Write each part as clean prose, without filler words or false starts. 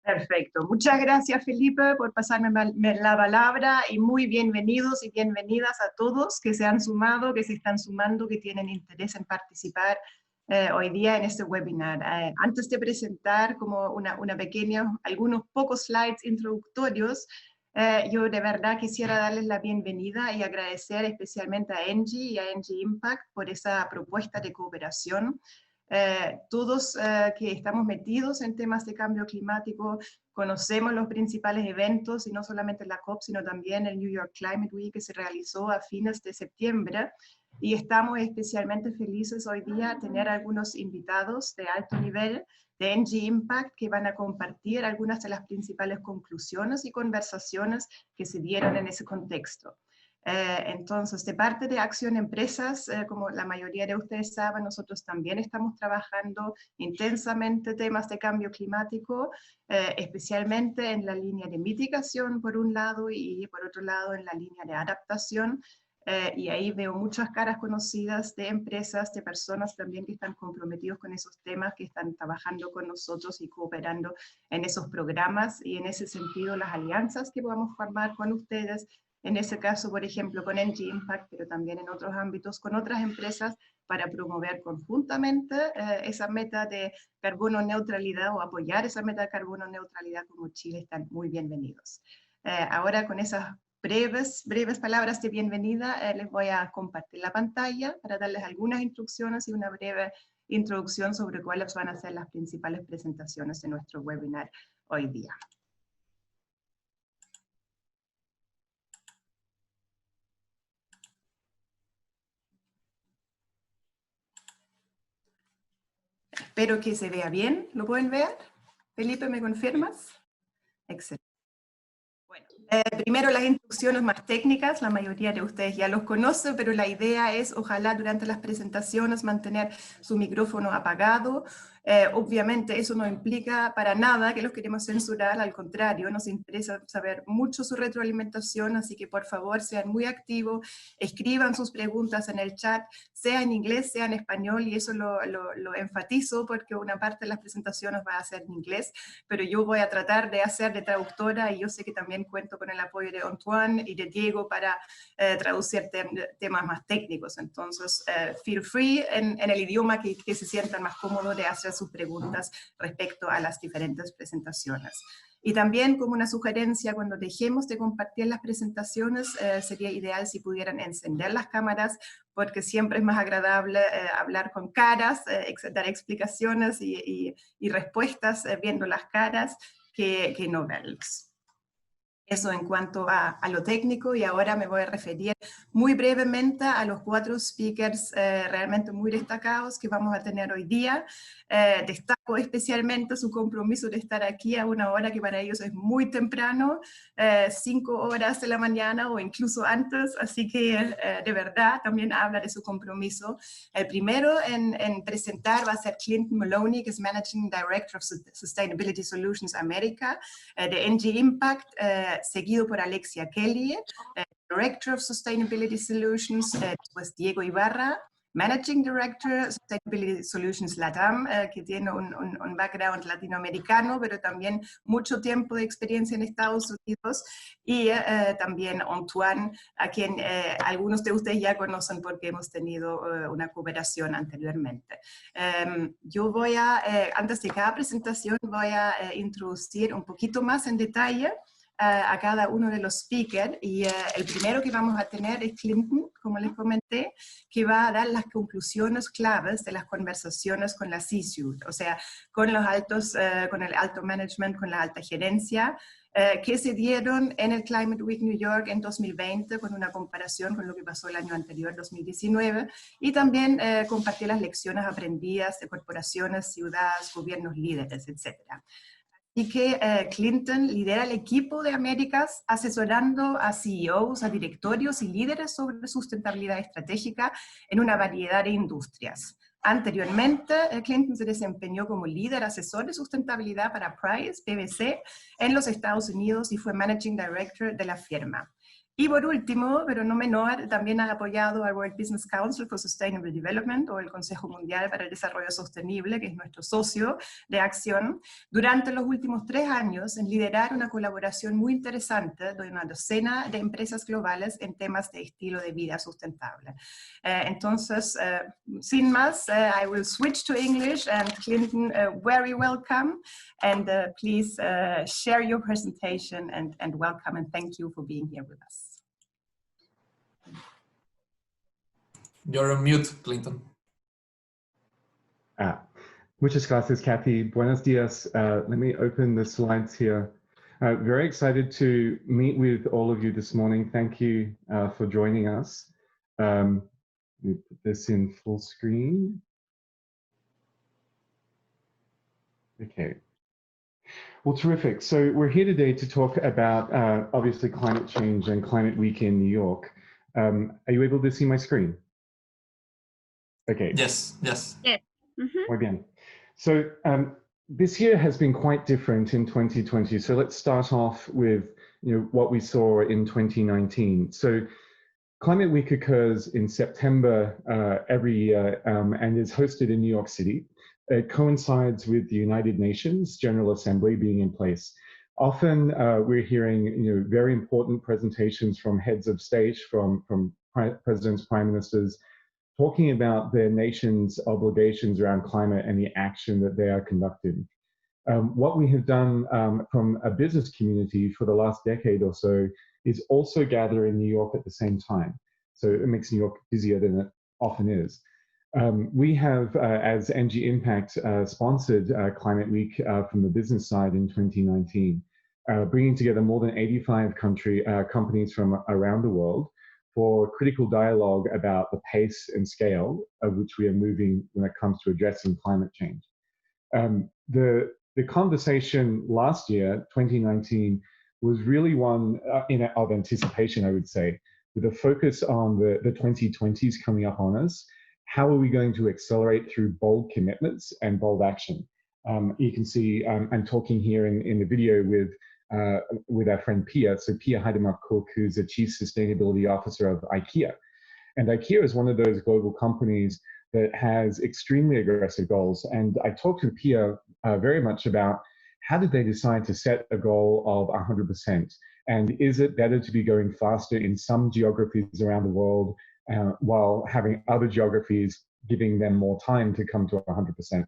Perfecto. Muchas gracias, Felipe, por pasarme la palabra y muy bienvenidos y bienvenidas a todos que se han sumado, que se están sumando, que tienen interés en participar hoy día en este webinar. Antes de presentar como una pequeña, algunos pocos slides introductorios, yo de verdad quisiera darles la bienvenida y agradecer especialmente a Engie y a Engie Impact por esa propuesta de cooperación. Todos que estamos metidos en temas de cambio climático conocemos los principales eventos, y no solamente la COP, sino también el New York Climate Week que se realizó a fines de septiembre, y estamos especialmente felices hoy día de tener algunos invitados de alto nivel de Engie Impact que van a compartir algunas de las principales conclusiones y conversaciones que se dieron en ese contexto. Entonces, de parte de Acción Empresas, como la mayoría de ustedes saben, nosotros también estamos trabajando intensamente temas de cambio climático, especialmente en la línea de mitigación por un lado y por otro lado en la línea de adaptación. Y ahí veo muchas caras conocidas de empresas, de personas también que están comprometidos con esos temas, que están trabajando con nosotros y cooperando en esos programas, y en ese sentido las alianzas que podamos formar con ustedes, en ese caso, por ejemplo, con Engie Impact, pero también en otros ámbitos, con otras empresas, para promover conjuntamente esa meta de carbono neutralidad o apoyar esa meta de carbono neutralidad como Chile, están muy bienvenidos. Ahora con esas breves palabras de bienvenida, les voy a compartir la pantalla para darles algunas instrucciones y una breve introducción sobre cuáles van a ser las principales presentaciones de nuestro webinar hoy día. Espero que se vea bien. ¿Lo pueden ver? Felipe, ¿me confirmas? Excelente. Bueno, primero las instrucciones más técnicas, la mayoría de ustedes ya los conocen, pero la idea es, ojalá durante las presentaciones, mantener su micrófono apagado. Obviamente eso no implica para nada que los queremos censurar, al contrario, nos interesa saber mucho su retroalimentación, así que por favor sean muy activos, escriban sus preguntas en el chat, sea en inglés, sea en español, y eso lo enfatizo porque una parte de las presentaciones va a ser en inglés, pero yo voy a tratar de hacer de traductora, y yo sé que también cuento con el apoyo de Antoine y de Diego para traducir temas más técnicos. Entonces, feel free en el idioma que se sientan más cómodos de hacer sus preguntas respecto a las diferentes presentaciones. Y también como una sugerencia, cuando dejemos de compartir las presentaciones, sería ideal si pudieran encender las cámaras, porque siempre es más agradable hablar con caras, dar explicaciones y respuestas viendo las caras que no verlas. Eso en cuanto a lo técnico, y ahora me voy a referir muy brevemente a los 4 speakers realmente muy destacados que vamos a tener hoy día. Destaco especialmente su compromiso de estar aquí a una hora que para ellos es muy temprano, 5 horas de la mañana o incluso antes, así que de verdad también habla de su compromiso. El primero en presentar va a ser Clinton Maloney, que es Managing Director of Sustainability Solutions America, de Engie Impact, seguido por Alexia Kelly, Director of Sustainability Solutions, después Diego Ibarra, Managing Director Sustainability Solutions LATAM, que tiene un background latinoamericano, pero también mucho tiempo de experiencia en Estados Unidos, y también Antoine, a quien algunos de ustedes ya conocen porque hemos tenido una cooperación anteriormente. Yo voy antes de cada presentación, voy a introducir un poquito más en detalle a cada uno de los speakers, y el primero que vamos a tener es Clinton, como les comenté, que va a dar las conclusiones claves de las conversaciones con la C-suite, o sea, con los altos, con el alto management, con la alta gerencia, que se dieron en el Climate Week New York en 2020, con una comparación con lo que pasó el año anterior, 2019, y también compartir las lecciones aprendidas de corporaciones, ciudades, gobiernos líderes, etcétera. Y que Clinton lidera el equipo de Américas asesorando a CEOs, a directorios y líderes sobre sustentabilidad estratégica en una variedad de industrias. Anteriormente, Clinton se desempeñó como líder asesor de sustentabilidad para Price, PwC, en los Estados Unidos, y fue Managing Director de la firma. Y por último, pero no menor, también ha apoyado al World Business Council for Sustainable Development, o el Consejo Mundial para el Desarrollo Sostenible, que es nuestro socio de acción, durante los últimos 3 años en liderar una colaboración muy interesante de una docena de empresas globales en temas de estilo de vida sustentable. Entonces, sin más, I will switch to English, and Clinton, very welcome, and please share your presentation, and welcome, and thank you for being here with us. You're on mute, Clinton. Muchas gracias, Kathy. Buenos dias. Let me open the slides here. Very excited to meet with all of you this morning. Thank you for joining us. Let me put this in full screen. Okay. Well, terrific. So we're here today to talk about, obviously, climate change and Climate Week in New York. Are you able to see my screen? Okay. Yes, yes. Yes. Muy bien. So this year has been quite different in 2020. So let's start off with what we saw in 2019. So Climate Week occurs in September every year and is hosted in New York City. It coincides with the United Nations General Assembly being in place. Often we're hearing very important presentations from heads of state, from presidents, prime ministers, talking about their nation's obligations around climate and the action that they are conducting. What we have done from a business community for the last decade or so is also gather in New York at the same time. So it makes New York busier than it often is. We have, as NG Impact, sponsored Climate Week from the business side in 2019, bringing together more than 85 companies from around the world for critical dialogue about the pace and scale of which we are moving when it comes to addressing climate change. The conversation last year, 2019, was really one of anticipation, I would say, with a focus on the 2020s coming up on us. How are we going to accelerate through bold commitments and bold action? You can see I'm talking here in the video with our friend Pia. So Pia Heidemark-Cook, who's the Chief Sustainability Officer of IKEA. And IKEA is one of those global companies that has extremely aggressive goals. And I talked to Pia very much about how did they decide to set a goal of 100%? And is it better to be going faster in some geographies around the world while having other geographies giving them more time to come to 100%?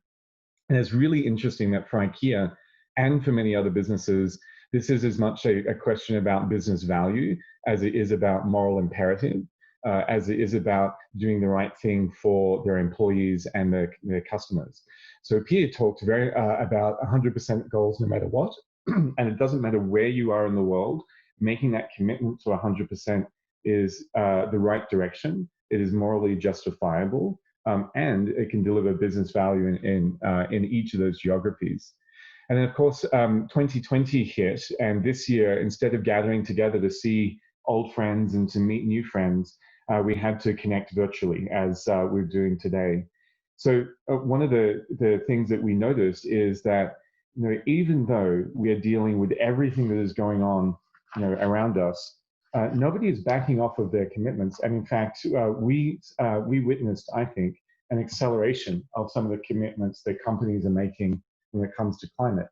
And it's really interesting that for IKEA and for many other businesses, this is as much a question about business value as it is about moral imperative, as it is about doing the right thing for their employees and their customers. So Pia talked about 100% goals no matter what, and it doesn't matter where you are in the world, making that commitment to 100% is the right direction. It is morally justifiable, and it can deliver business value in each of those geographies. And then, of course, 2020 hit, and this year, instead of gathering together to see old friends and to meet new friends, we had to connect virtually, as we're doing today. So one of the things that we noticed is that even though we are dealing with everything that is going on around us, nobody is backing off of their commitments. And in fact, we witnessed, I think, an acceleration of some of the commitments that companies are making when it comes to climate.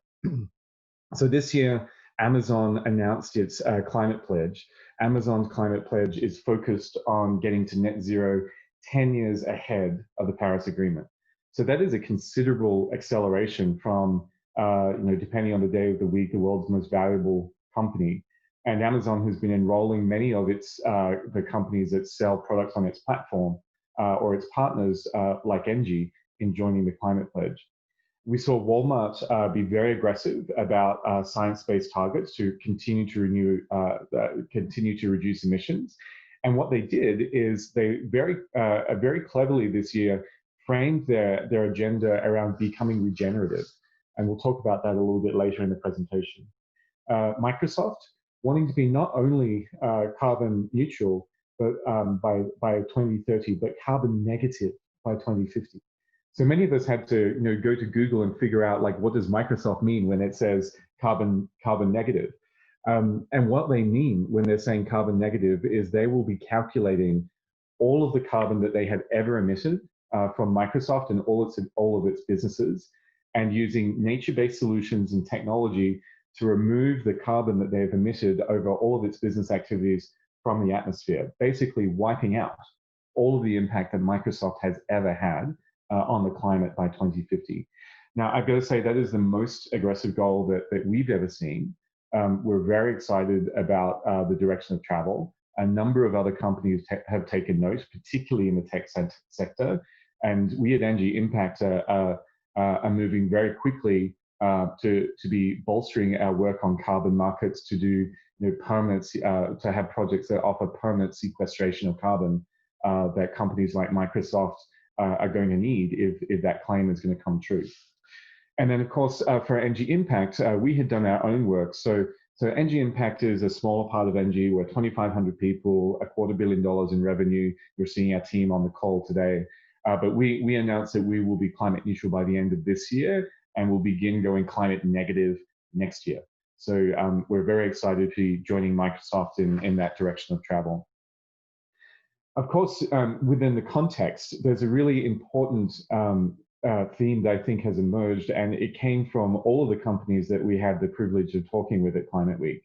So this year, Amazon announced its climate pledge. Amazon's climate pledge is focused on getting to net zero 10 years ahead of the Paris Agreement. So that is a considerable acceleration from, depending on the day of the week, the world's most valuable company. And Amazon has been enrolling many of the companies that sell products on its platform or its partners like Engie in joining the climate pledge. We saw Walmart be very aggressive about science-based targets to continue to reduce emissions. And what they did is they very cleverly this year framed their agenda around becoming regenerative. And we'll talk about that a little bit later in the presentation. Microsoft wanting to be not only carbon neutral but by 2030, but carbon negative by 2050. So many of us had to go to Google and figure out, like, what does Microsoft mean when it says carbon negative? And what they mean when they're saying carbon negative is they will be calculating all of the carbon that they have ever emitted from Microsoft and all of its businesses, and using nature-based solutions and technology to remove the carbon that they've emitted over all of its business activities from the atmosphere, basically wiping out all of the impact that Microsoft has ever had on the climate by 2050. Now, I've got to say that is the most aggressive goal that we've ever seen. We're very excited about the direction of travel. A number of other companies have taken note, particularly in the tech sector. And we at Engie Impact are moving very quickly to be bolstering our work on carbon markets, to do permanent, to have projects that offer permanent sequestration of carbon that companies like Microsoft are going to need if that claim is going to come true. And then, of course, for Engie Impact, we had done our own work. So Engie Impact is a smaller part of Engie. We're 2,500 people, $250 million in revenue. You're seeing our team on the call today. But we announced that we will be climate neutral by the end of this year, and we'll begin going climate negative next year. So we're very excited to be joining Microsoft in that direction of travel. Of course, within the context, there's a really important theme that I think has emerged, and it came from all of the companies that we had the privilege of talking with at Climate Week.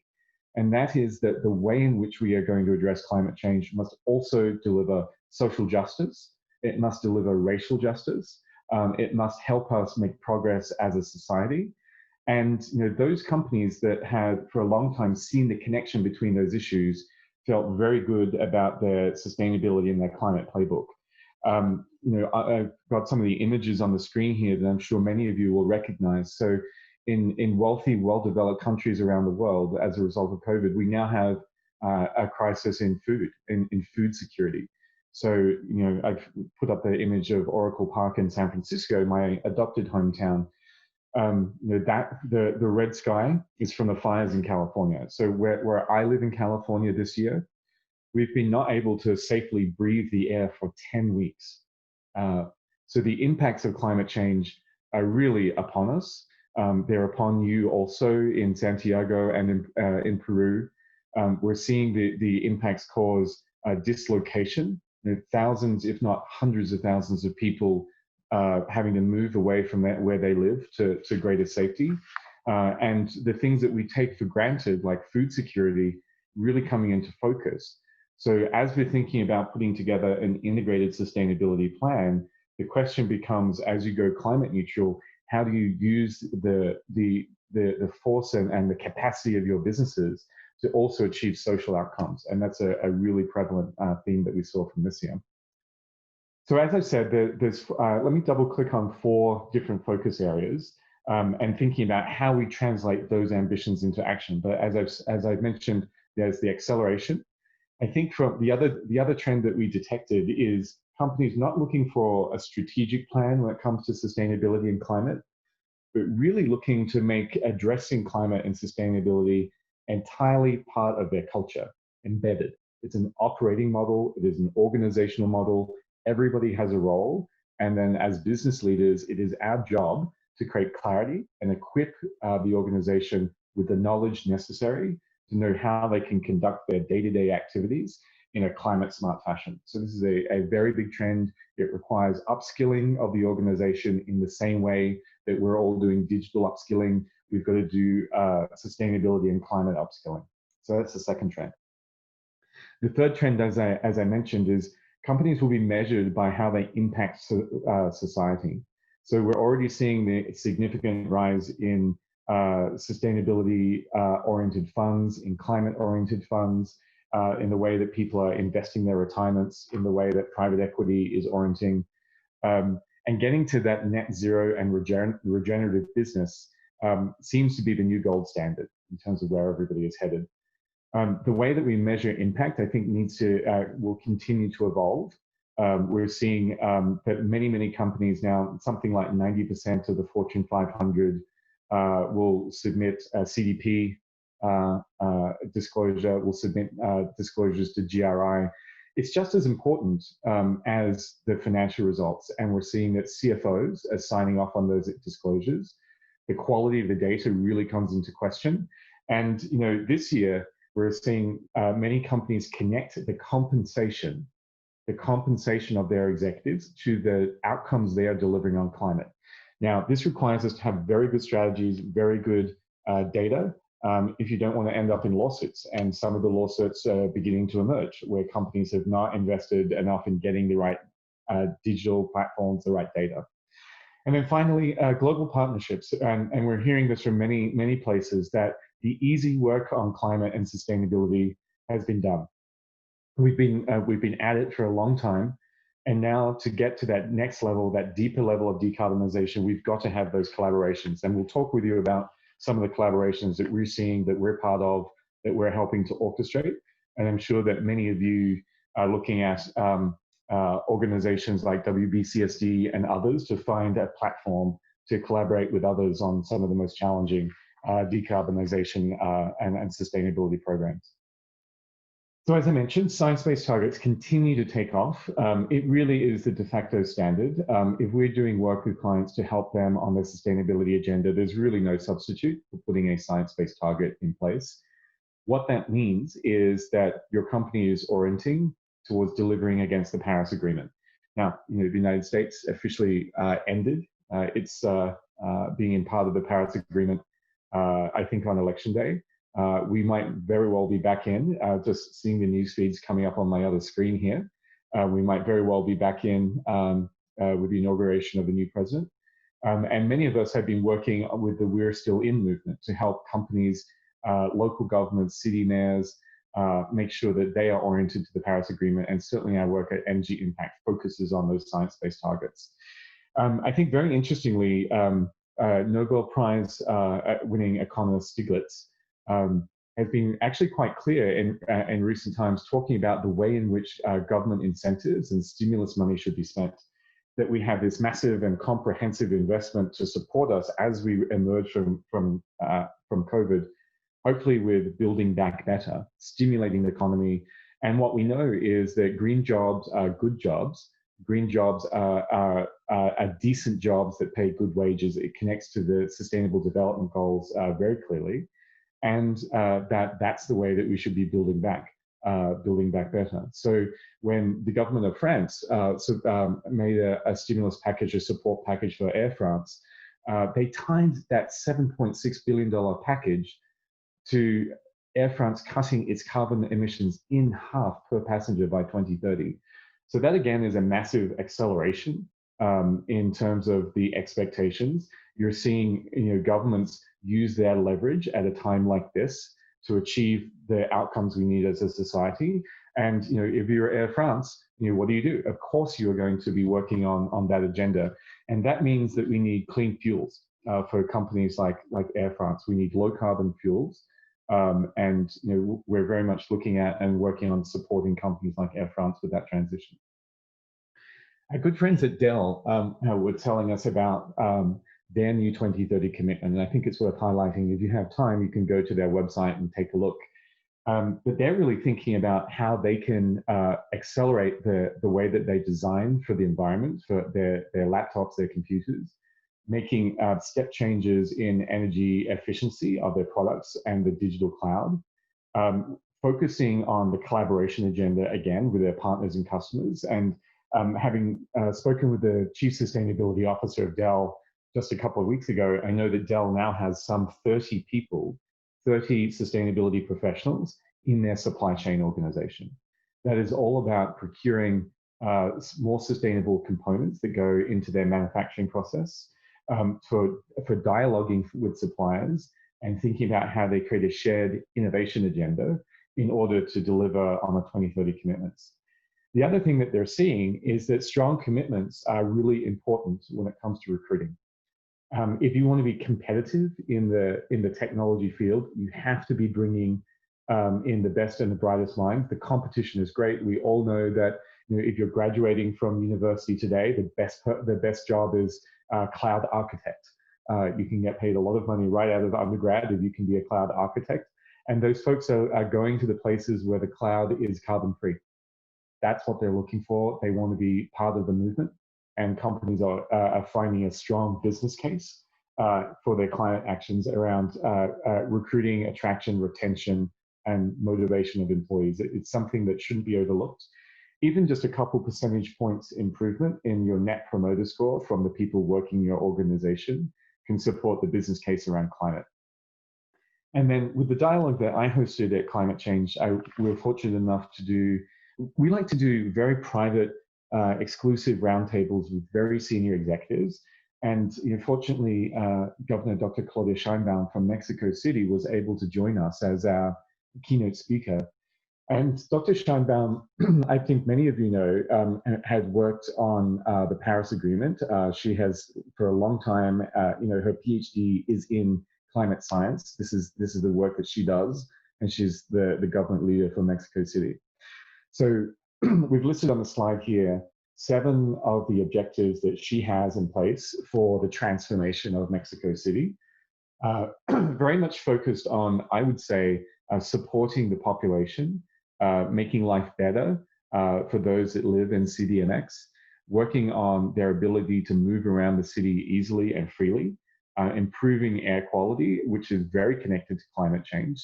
And that is that the way in which we are going to address climate change must also deliver social justice. It must deliver racial justice. It must help us make progress as a society. And those companies that had for a long time seen the connection between those issues felt very good about their sustainability and their climate playbook. I've got some of the images on the screen here that I'm sure many of you will recognize. So in wealthy, well-developed countries around the world, as a result of COVID, we now have a crisis in food security. So, I've put up the image of Oracle Park in San Francisco, my adopted hometown. The red sky is from the fires in California. So where I live in California this year, we've been not able to safely breathe the air for 10 weeks. So the impacts of climate change are really upon us. They're upon you also in Santiago and in Peru. We're seeing the impacts cause dislocation. Thousands, if not hundreds of thousands of people having to move away from where they live to greater safety. And the things that we take for granted, like food security, really coming into focus. So as we're thinking about putting together an integrated sustainability plan, the question becomes, as you go climate neutral, how do you use the force and the capacity of your businesses to also achieve social outcomes? And that's a really prevalent theme that we saw from this year. So as I said, let me double click on 4 different focus areas and thinking about how we translate those ambitions into action. But as I've mentioned, there's the acceleration. I think from the other trend that we detected is companies not looking for a strategic plan when it comes to sustainability and climate, but really looking to make addressing climate and sustainability entirely part of their culture, embedded. It's an operating model, it is an organizational model, everybody has a role, and then as business leaders, it is our job to create clarity and equip the organization with the knowledge necessary to know how they can conduct their day-to-day activities in a climate-smart fashion. So this is a very big trend. It requires upskilling of the organization in the same way that we're all doing digital upskilling. We've got to do sustainability and climate upskilling. So that's the second trend. The third trend, as I mentioned, is companies will be measured by how they impact society. So we're already seeing the significant rise in sustainability-oriented funds, in climate-oriented funds, in the way that people are investing their retirements, in the way that private equity is orienting, and getting to that net zero and regenerative business seems to be the new gold standard in terms of where everybody is headed. The way that we measure impact, I think, will continue to evolve. We're seeing that many companies now, something like 90% of the Fortune 500 will submit a CDP disclosure, will submit disclosures to GRI. It's just as important as the financial results, and we're seeing that CFOs are signing off on those disclosures. The quality of the data really comes into question, And this year we're seeing many companies connect the compensation of their executives to the outcomes they are delivering on climate. Now, this requires us to have very good strategies, very good data, if you don't want to end up in lawsuits. And some of the lawsuits are beginning to emerge where companies have not invested enough in getting the right digital platforms, the right data. And then finally, global partnerships. And we're hearing this from many, many places that the easy work on climate and sustainability has been done. We've been at it for a long time. And now to get to that next level, that deeper level of decarbonization, we've got to have those collaborations. And we'll talk with you about some of the collaborations that we're seeing, that we're part of, that we're helping to orchestrate. And I'm sure that many of you are looking at organizations like WBCSD and others to find a platform to collaborate with others on some of the most challenging decarbonization and sustainability programs. So as I mentioned, science-based targets continue to take off. It really is the de facto standard. If we're doing work with clients to help them on their sustainability agenda, there's really no substitute for putting a science-based target in place. What that means is that your company is orienting towards delivering against the Paris Agreement. Now, the United States officially ended its being in part of the Paris Agreement, I think on election day. We might very well be back in, just seeing the news feeds coming up on my other screen here. We might very well be back in with the inauguration of the new president. And many of us have been working with the We're Still In movement to help companies, local governments, city mayors, make sure that they are oriented to the Paris Agreement. And certainly our work at Energy Impact focuses on those science-based targets. I think very interestingly, Nobel Prize winning economist Stiglitz has been actually quite clear in recent times, talking about the way in which government incentives and stimulus money should be spent. That we have this massive and comprehensive investment to support us as we emerge from COVID, hopefully with building back better, stimulating the economy. And what we know is that green jobs are good jobs. Green jobs are decent jobs that pay good wages. It connects to the Sustainable Development Goals very clearly. And that's the way that we should be building back better. So when the government of France made a stimulus package, a support package for Air France, they timed that $7.6 billion package to Air France cutting its carbon emissions in half per passenger by 2030. So that again is a massive acceleration in terms of the expectations. You're seeing governments use their leverage at a time like this to achieve the outcomes we need as a society. And if you're Air France, what do? Of course, you are going to be working on that agenda, and that means that we need clean fuels for companies like Air France. We need low carbon fuels, and we're very much looking at and working on supporting companies like Air France with that transition. Our good friends at Dell were telling us about their new 2030 commitment, and I think it's worth highlighting. If you have time, you can go to their website and take a look. But they're really thinking about how they can accelerate the way that they design for the environment, for their laptops, their computers, making step changes in energy efficiency of their products and the digital cloud, focusing on the collaboration agenda again with their partners and customers. And having spoken with the Chief Sustainability Officer of Dell just a couple of weeks ago, I know that Dell now has some 30 people, 30 sustainability professionals in their supply chain organization. That is all about procuring more sustainable components that go into their manufacturing process, for dialoguing with suppliers and thinking about how they create a shared innovation agenda in order to deliver on the 2030 commitments. The other thing that they're seeing is that strong commitments are really important when it comes to recruiting. If you want to be competitive in the technology field, you have to be bringing in the best and the brightest minds. The competition is great. We all know that if you're graduating from university today, the best job is cloud architect. You can get paid a lot of money right out of undergrad if you can be a cloud architect. And those folks are going to the places where the cloud is carbon free. That's what they're looking for. They want to be part of the movement, and companies are finding a strong business case for their climate actions around recruiting, attraction, retention, and motivation of employees. It's something that shouldn't be overlooked. Even just a couple percentage points improvement in your net promoter score from the people working in your organization can support the business case around climate. And then with the dialogue that I hosted at Climate Change, we were fortunate enough to do, we like to do very private, exclusive roundtables with very senior executives. And fortunately, Governor Dr. Claudia Sheinbaum from Mexico City was able to join us as our keynote speaker. And Dr. Sheinbaum, I think many of you know, had worked on the Paris Agreement. She has, for a long time, her PhD is in climate science. This is the work that she does, and she's the government leader for Mexico City. So we've listed on the slide here 7 of the objectives that she has in place for the transformation of Mexico City. Very much focused on, I would say, supporting the population, making life better for those that live in CDMX, working on their ability to move around the city easily and freely, improving air quality, which is very connected to climate change,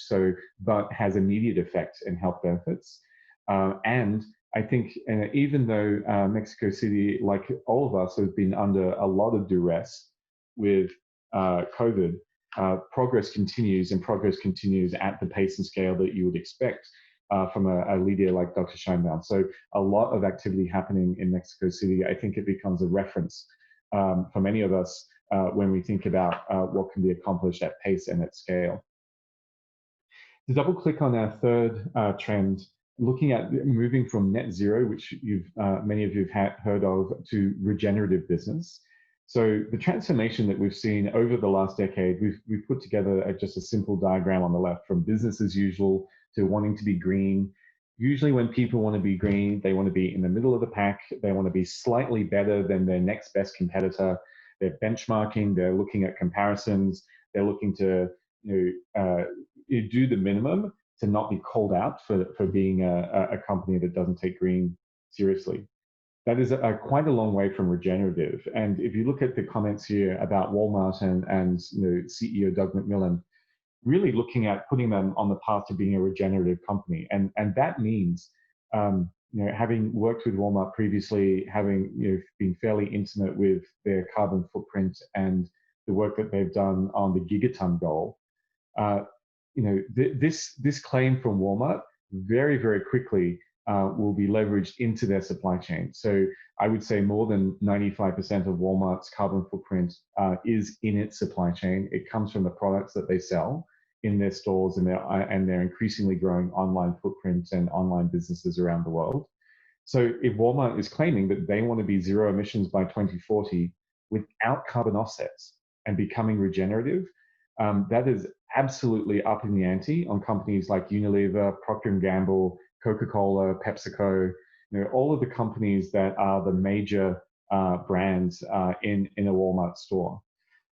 but has immediate effects and health benefits. And I think even though Mexico City, like all of us, has been under a lot of duress with COVID, progress continues, and progress continues at the pace and scale that you would expect from a leader like Dr. Sheinbaum. So a lot of activity happening in Mexico City. I think it becomes a reference for many of us when we think about what can be accomplished at pace and at scale. To double click on our third trend, looking at moving from net zero, which many of you have heard of, to regenerative business. So the transformation that we've seen over the last decade, we've put together just a simple diagram on the left, from business as usual to wanting to be green. Usually when people want to be green, they want to be in the middle of the pack. They want to be slightly better than their next best competitor. They're benchmarking, they're looking at comparisons, they're looking to do the minimum to not be called out for being a company that doesn't take green seriously. That is quite a long way from regenerative. And if you look at the comments here about Walmart and CEO Doug McMillon, really looking at putting them on the path to being a regenerative company. And that means, having worked with Walmart previously, having been fairly intimate with their carbon footprint and the work that they've done on the gigaton goal, this claim from Walmart very, very quickly will be leveraged into their supply chain. So I would say more than 95% of Walmart's carbon footprint is in its supply chain. It comes from the products that they sell in their stores and their increasingly growing online footprints and online businesses around the world. So if Walmart is claiming that they want to be zero emissions by 2040 without carbon offsets and becoming regenerative, that is absolutely up in the ante on companies like Unilever, Procter & Gamble, Coca-Cola, PepsiCo, all of the companies that are the major brands in a Walmart store.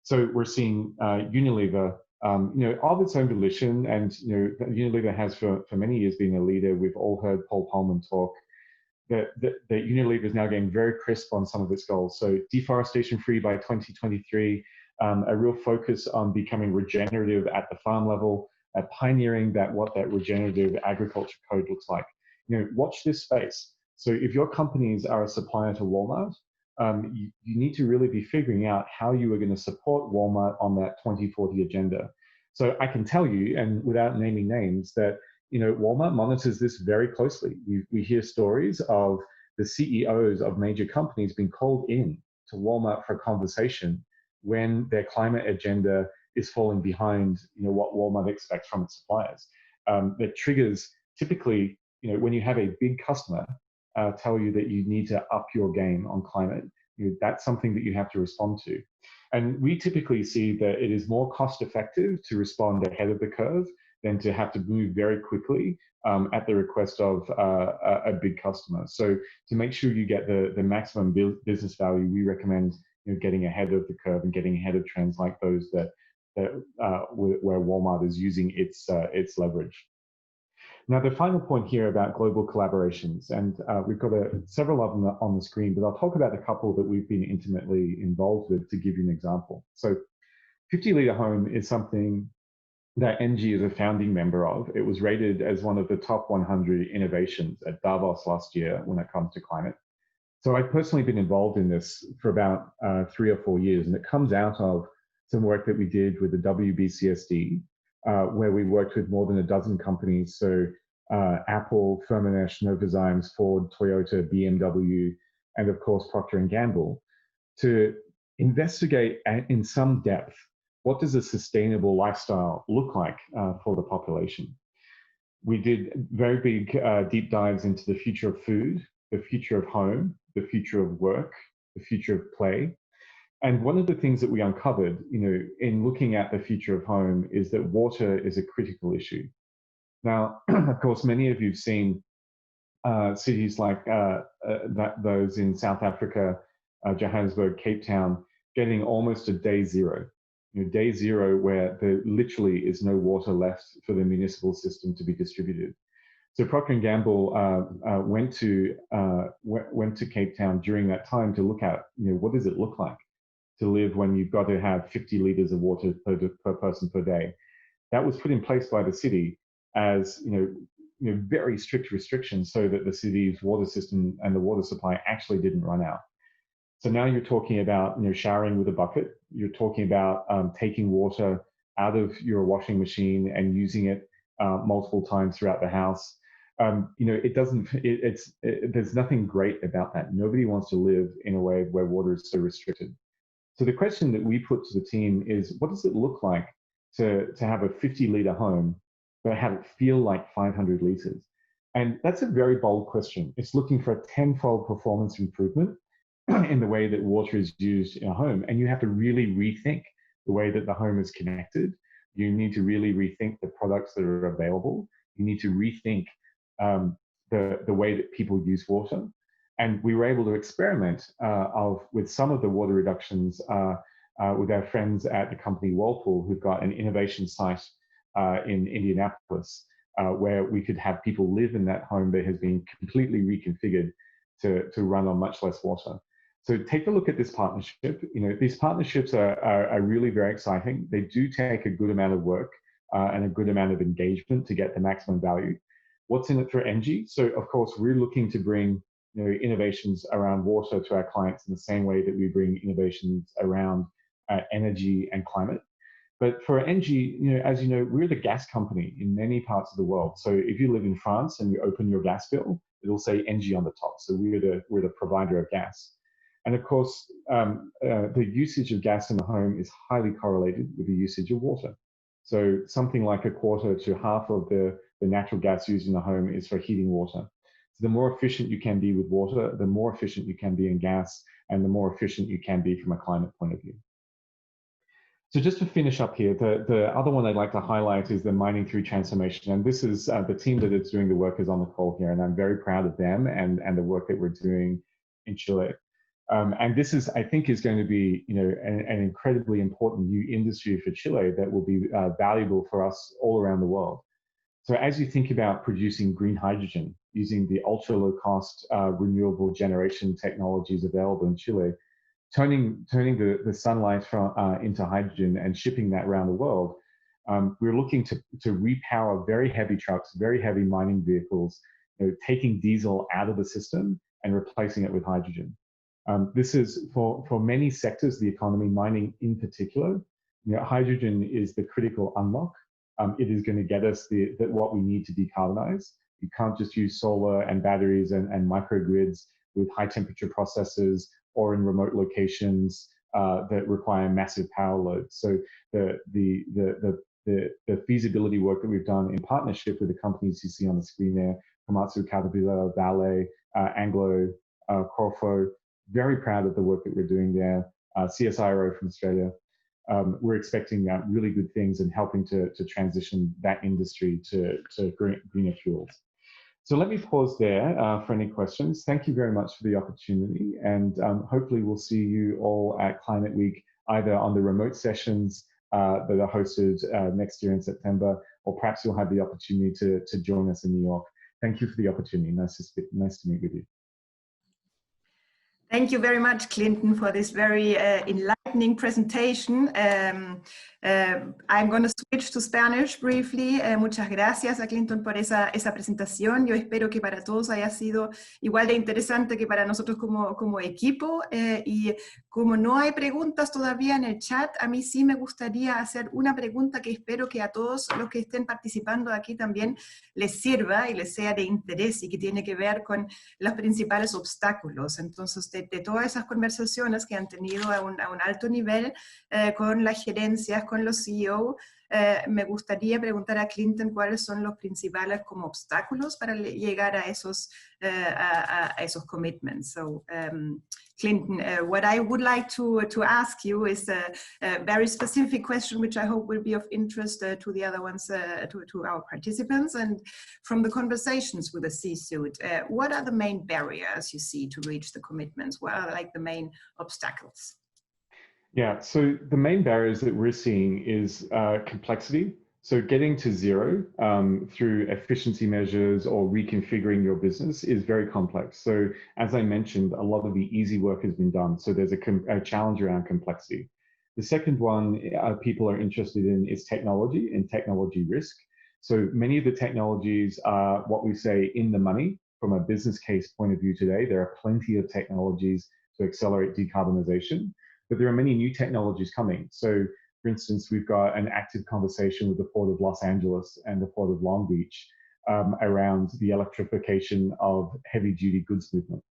So we're seeing Unilever, of its own volition, and Unilever has for many years been a leader. We've all heard Paul Polman talk that Unilever is now getting very crisp on some of its goals. So deforestation free by 2023, a real focus on becoming regenerative at the farm level, pioneering what that regenerative agriculture code looks like. Watch this space. So if your companies are a supplier to Walmart, you need to really be figuring out how you are going to support Walmart on that 2040 agenda. So I can tell you, and without naming names, that Walmart monitors this very closely. We hear stories of the CEOs of major companies being called in to Walmart for a conversation when their climate agenda is falling behind what Walmart expects from its suppliers. That triggers typically, when you have a big customer tell you that you need to up your game on climate, that's something that you have to respond to. And we typically see that it is more cost effective to respond ahead of the curve than to have to move very quickly at the request of a big customer. So to make sure you get the maximum business value, we recommend getting ahead of the curve and getting ahead of trends like those where Walmart is using its leverage. Now, the final point here about global collaborations, and we've got several of them on the screen, but I'll talk about a couple that we've been intimately involved with to give you an example. So 50-liter home is something that ENGIE is a founding member of. It was rated as one of the top 100 innovations at Davos last year when it comes to climate. So I've personally been involved in this for about 3 or 4 years, and it comes out of some work that we did with the WBCSD, where we worked with more than a dozen companies. So Apple, Firmenich, Novozymes, Ford, Toyota, BMW, and of course Procter & Gamble, to investigate in some depth, what does a sustainable lifestyle look like for the population? We did very big deep dives into the future of food, the future of home, the future of work, the future of play. And one of the things that we uncovered, in looking at the future of home, is that water is a critical issue. Now, of course, many of you have seen cities like those in South Africa, Johannesburg, Cape Town, getting almost a day zero. Day zero where there literally is no water left for the municipal system to be distributed. So Procter & Gamble went to Cape Town during that time to look at, what does it look like to live when you've got to have 50 liters of water per person per day. That was put in place by the city as very strict restrictions so that the city's water system and the water supply actually didn't run out. So now you're talking about showering with a bucket. You're talking about taking water out of your washing machine and using it multiple times throughout the house. There's nothing great about that. Nobody wants to live in a way where water is so restricted. So the question that we put to the team is, what does it look like to have a 50-liter home, but have it feel like 500 liters? And that's a very bold question. It's looking for a 10-fold performance improvement in the way that water is used in a home. And you have to really rethink the way that the home is connected. You need to really rethink the products that are available. You need to rethink the way that people use water. And we were able to experiment with some of the water reductions with our friends at the company Whirlpool, who've got an innovation site in Indianapolis, where we could have people live in that home that has been completely reconfigured to run on much less water. So take a look at this partnership. These partnerships are really very exciting. They do take a good amount of work and a good amount of engagement to get the maximum value. What's in it for ENGIE? So of course, we're looking to bring innovations around water to our clients in the same way that we bring innovations around energy and climate. But for ENGIE, as you know, we're the gas company in many parts of the world. So if you live in France and you open your gas bill, it'll say ENGIE on the top. So we're the provider of gas. And of course, the usage of gas in the home is highly correlated with the usage of water. So something like a quarter to half of the natural gas used in the home is for heating water. So the more efficient you can be with water, the more efficient you can be in gas, and the more efficient you can be from a climate point of view. So just to finish up here, the other one I'd like to highlight is the Mining Through Transformation. And this is the team that is doing the work is on the call here, and I'm very proud of them and the work that we're doing in Chile. And this is, I think, is going to be, an incredibly important new industry for Chile that will be valuable for us all around the world. So as you think about producing green hydrogen using the ultra low cost renewable generation technologies available in Chile, turning the sunlight into hydrogen and shipping that around the world, we're looking to repower very heavy trucks, very heavy mining vehicles, taking diesel out of the system and replacing it with hydrogen. This is for many sectors of the economy, mining in particular, hydrogen is the critical unlock. It is going to get us what we need to decarbonize. You can't just use solar and batteries and microgrids with high temperature processes or in remote locations that require massive power loads. So the feasibility work that we've done in partnership with the companies you see on the screen there, Komatsu, Caterpillar, Vale, Anglo, Corfo, very proud of the work that we're doing there. CSIRO from Australia. We're expecting really good things and helping to transition that industry to greener fuels. So let me pause there for any questions. Thank you very much for the opportunity, and hopefully we'll see you all at Climate Week, either on the remote sessions that are hosted next year in September, or perhaps you'll have the opportunity to join us in New York. Thank you for the opportunity. Nice to meet with you. Thank you very much, Clinton, for this very enlightening enlightening presentation. I'm going to switch to Spanish briefly. Muchas gracias a Clinton por esa presentación. Yo espero que para todos haya sido igual de interesante que para nosotros como equipo. Y como no hay preguntas todavía en el chat, a mí sí me gustaría hacer una pregunta que espero que a todos los que estén participando aquí también les sirva y les sea de interés y que tiene que ver con los principales obstáculos. Entonces, de todas esas conversaciones que han tenido a un alto nivel con las gerencias, con los CEO, me gustaría preguntar a Clinton cuáles son los principales como obstáculos para llegar a esos commitments. So, Clinton, what I would like to ask you is a very specific question, which I hope will be of interest to the other ones, to our participants. And from the conversations with the C-suite, what are the main barriers you see to reach the commitments? What are like the main obstacles? Yeah, so the main barriers that we're seeing is complexity. So getting to zero through efficiency measures or reconfiguring your business is very complex. So as I mentioned, a lot of the easy work has been done. So there's a challenge around complexity. The second one people are interested in is technology and technology risk. So many of the technologies are what we say in the money from a business case point of view today. There are plenty of technologies to accelerate decarbonization, but there are many new technologies coming. So for instance, we've got an active conversation with the Port of Los Angeles and the Port of Long Beach around the electrification of heavy-duty goods movement.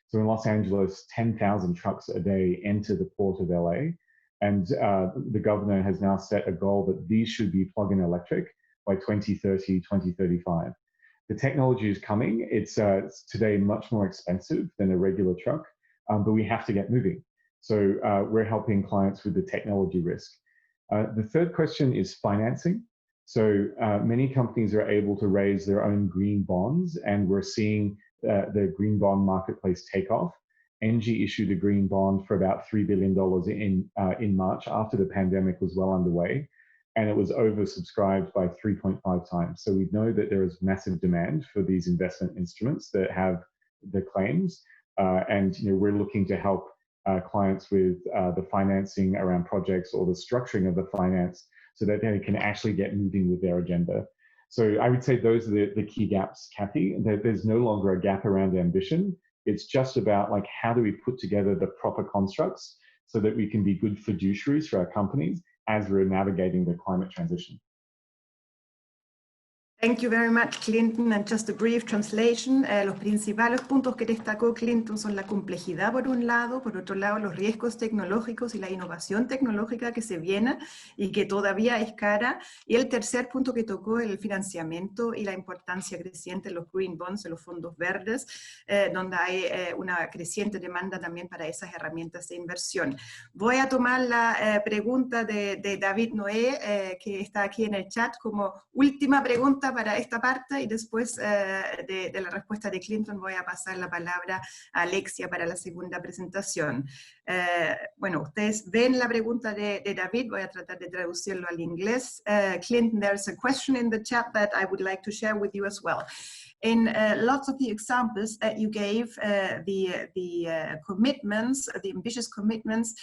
So in Los Angeles, 10,000 trucks a day enter the Port of LA, and the governor has now set a goal that these should be plug-in electric by 2030, 2035. The technology is coming. It's today much more expensive than a regular truck, but we have to get moving. So we're helping clients with the technology risk. The third question is financing. So many companies are able to raise their own green bonds, and we're seeing the green bond marketplace take off. Engie issued a green bond for about $3 billion in March after the pandemic was well underway, and it was oversubscribed by 3.5 times. So we know that there is massive demand for these investment instruments that have the claims, and we're looking to help clients with the financing around projects or the structuring of the finance so that they can actually get moving with their agenda. So I would say those are the key gaps, Kathy. There's no longer a gap around ambition. It's just about like, how do we put together the proper constructs so that we can be good fiduciaries for our companies as we're navigating the climate transition. Thank you very much, Clinton. And just a brief translation. Los principales puntos que destacó Clinton son la complejidad por un lado, por otro lado los riesgos tecnológicos y la innovación tecnológica que se viene y que todavía es cara. Y el tercer punto que tocó, el financiamiento y la importancia creciente de los green bonds, de los fondos verdes, donde hay una creciente demanda también para esas herramientas de inversión. Voy a tomar la pregunta de David Noé, que está aquí en el chat, como última pregunta para esta parte, y después de la respuesta de Clinton voy a pasar la palabra a Alexia para la segunda presentación. Bueno, ustedes ven la pregunta de David, voy a tratar de traducirlo al inglés. Clinton, there's a question in the chat that I would like to share with you as well. In lots of the examples that you gave, the commitments, the ambitious commitments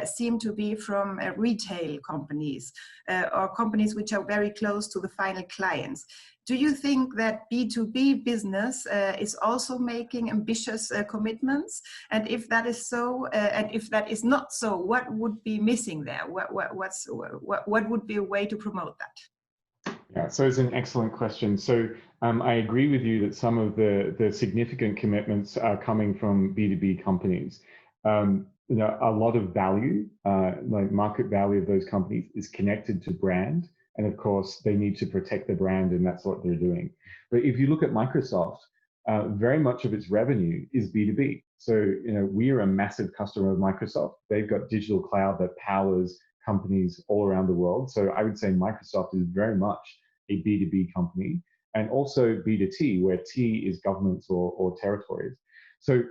seem to be from retail companies or companies which are very close to the final clients. Do you think that B2B business is also making ambitious commitments? And if that is so, and if that is not so, what would be missing there? What would be a way to promote that? Yeah, so it's an excellent question. So I agree with you that some of the significant commitments are coming from B2B companies. A lot of value, like market value of those companies, is connected to brand. And of course, they need to protect the brand, and that's what they're doing. But if you look at Microsoft, very much of its revenue is B2B. So we are a massive customer of Microsoft. They've got digital cloud that powers companies all around the world. So I would say Microsoft is very much a B2B company, and also B2T, where T is governments or territories. So,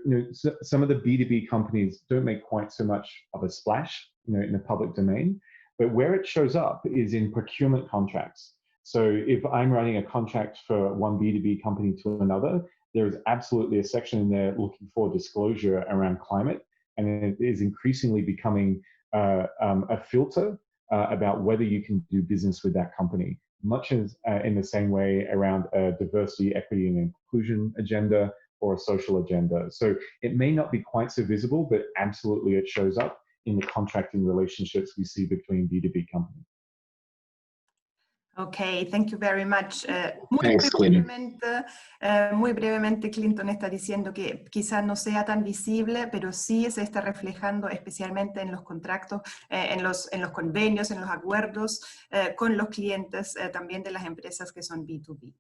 some of the B2B companies don't make quite so much of a splash, in the public domain, but where it shows up is in procurement contracts. So if I'm writing a contract for one B2B company to another, there is absolutely a section in there looking for disclosure around climate, and it is increasingly becoming a filter about whether you can do business with that company, much as in the same way around a diversity, equity, and inclusion agenda or a social agenda. So it may not be quite so visible, but absolutely it shows up in the contracting relationships we see between B2B companies. Okay, thank you very much. Thanks, Clinton. Muy brevemente, Clinton está diciendo que quizás no sea tan visible, pero sí se está reflejando especialmente en los contratos, en los convenios, en los acuerdos con los clientes también de las empresas que son B2B.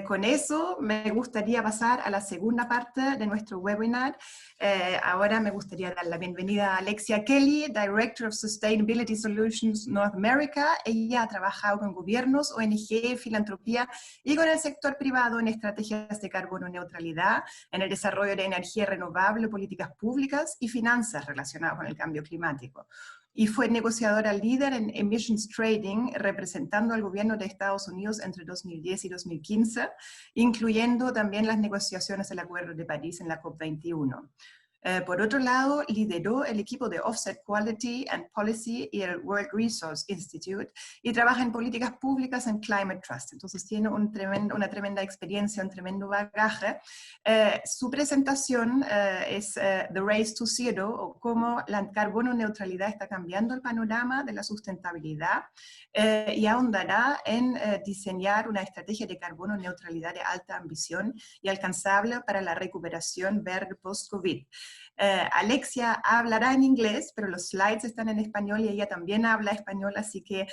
Con eso me gustaría pasar a la segunda parte de nuestro webinar. Ahora me gustaría dar la bienvenida a Alexia Kelly, Director of Sustainability Solutions North America. Ella ha trabajado con gobiernos, ONG, filantropía y con el sector privado en estrategias de carbono neutralidad, en el desarrollo de energía renovable, políticas públicas y finanzas relacionadas con el cambio climático. Y fue negociadora líder en Emissions Trading, representando al gobierno de Estados Unidos entre 2010 y 2015, incluyendo también las negociaciones del Acuerdo de París en la COP21. Por otro lado, lideró el equipo de Offset Quality and Policy y el World Resource Institute y trabaja en políticas públicas en Climate Trust. Entonces tiene una tremenda experiencia, un tremendo bagaje. Su presentación es The Race to Zero, o cómo la carbono neutralidad está cambiando el panorama de la sustentabilidad y ahondará en diseñar una estrategia de carbono neutralidad de alta ambición y alcanzable para la recuperación verde post-COVID. Alexia hablará en inglés, pero los slides están en español y ella también habla español, así que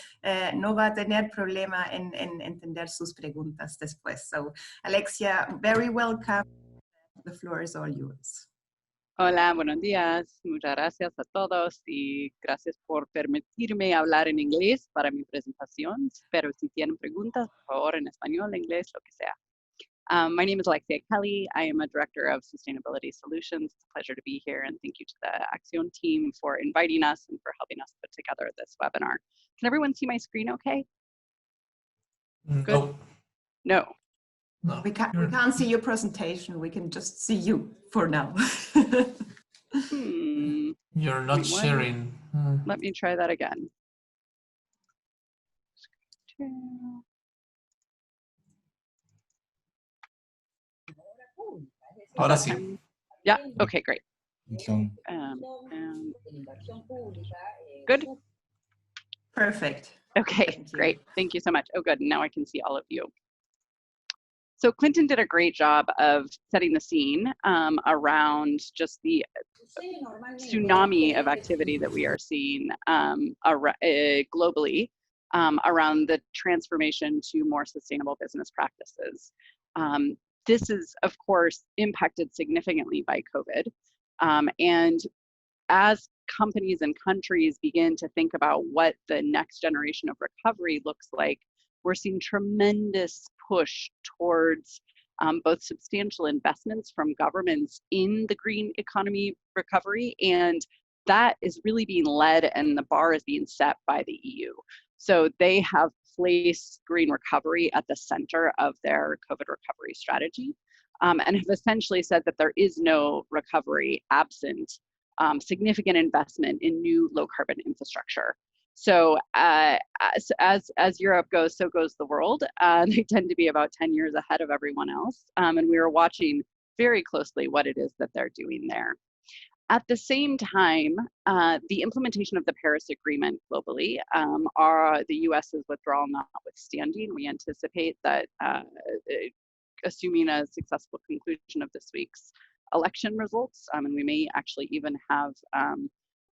no va a tener problema en entender sus preguntas después. So, Alexia, very welcome. The floor is all yours. Hola, buenos días. Muchas gracias a todos y gracias por permitirme hablar en inglés para mi presentación. Pero si tienen preguntas, por favor, en español, inglés, lo que sea. My name is Alexia Kelly. I am a Director of Sustainability Solutions. It's a pleasure to be here, and thank you to the Acción team for inviting us and for helping us put together this webinar. Can everyone see my screen okay? Good? No. No. We can't see your presentation. We can just see you for now. You're not sharing. Let me try that again. Ahora sí. Yeah, okay, great. Good? Perfect. Okay, great. Thank you so much. Oh, good. Now I can see all of you. So Clinton did a great job of setting the scene around just the tsunami of activity that we are seeing globally around the transformation to more sustainable business practices. This is, of course, impacted significantly by COVID. And as companies and countries begin to think about what the next generation of recovery looks like, we're seeing tremendous push towards both substantial investments from governments in the green economy recovery, and that is really being led and the bar is being set by the EU. So they have placed green recovery at the center of their COVID recovery strategy, and have essentially said that there is no recovery absent significant investment in new low carbon infrastructure. So as Europe goes, so goes the world. They tend to be about 10 years ahead of everyone else. And we are watching very closely what it is that they're doing there. At the same time, the implementation of the Paris Agreement globally, the US's withdrawal notwithstanding, we anticipate that assuming a successful conclusion of this week's election results, and we may actually even have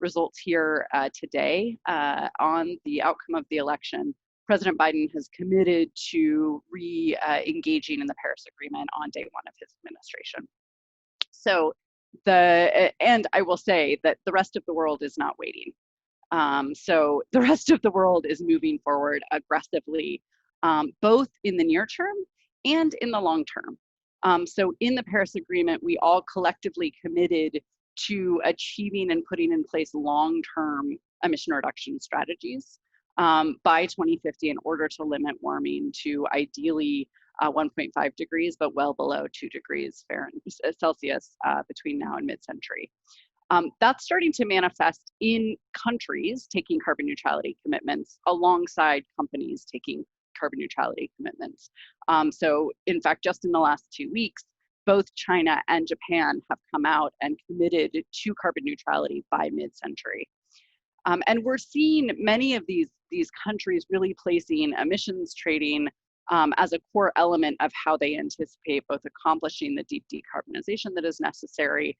results here today on the outcome of the election, President Biden has committed to re-engaging in the Paris Agreement on day one of his administration. So and I will say that the rest of the world is not waiting. So the rest of the world is moving forward aggressively, both in the near term and in the long term. So in the Paris Agreement, we all collectively committed to achieving and putting in place long-term emission reduction strategies by 2050 in order to limit warming to ideally 1.5 degrees, but well below 2 degrees Celsius between now and mid-century. That's starting to manifest in countries taking carbon neutrality commitments alongside companies taking carbon neutrality commitments. So in fact, just in the last 2 weeks, both China and Japan have come out and committed to carbon neutrality by mid-century. And we're seeing many of these countries really placing emissions trading as a core element of how they anticipate both accomplishing the deep decarbonization that is necessary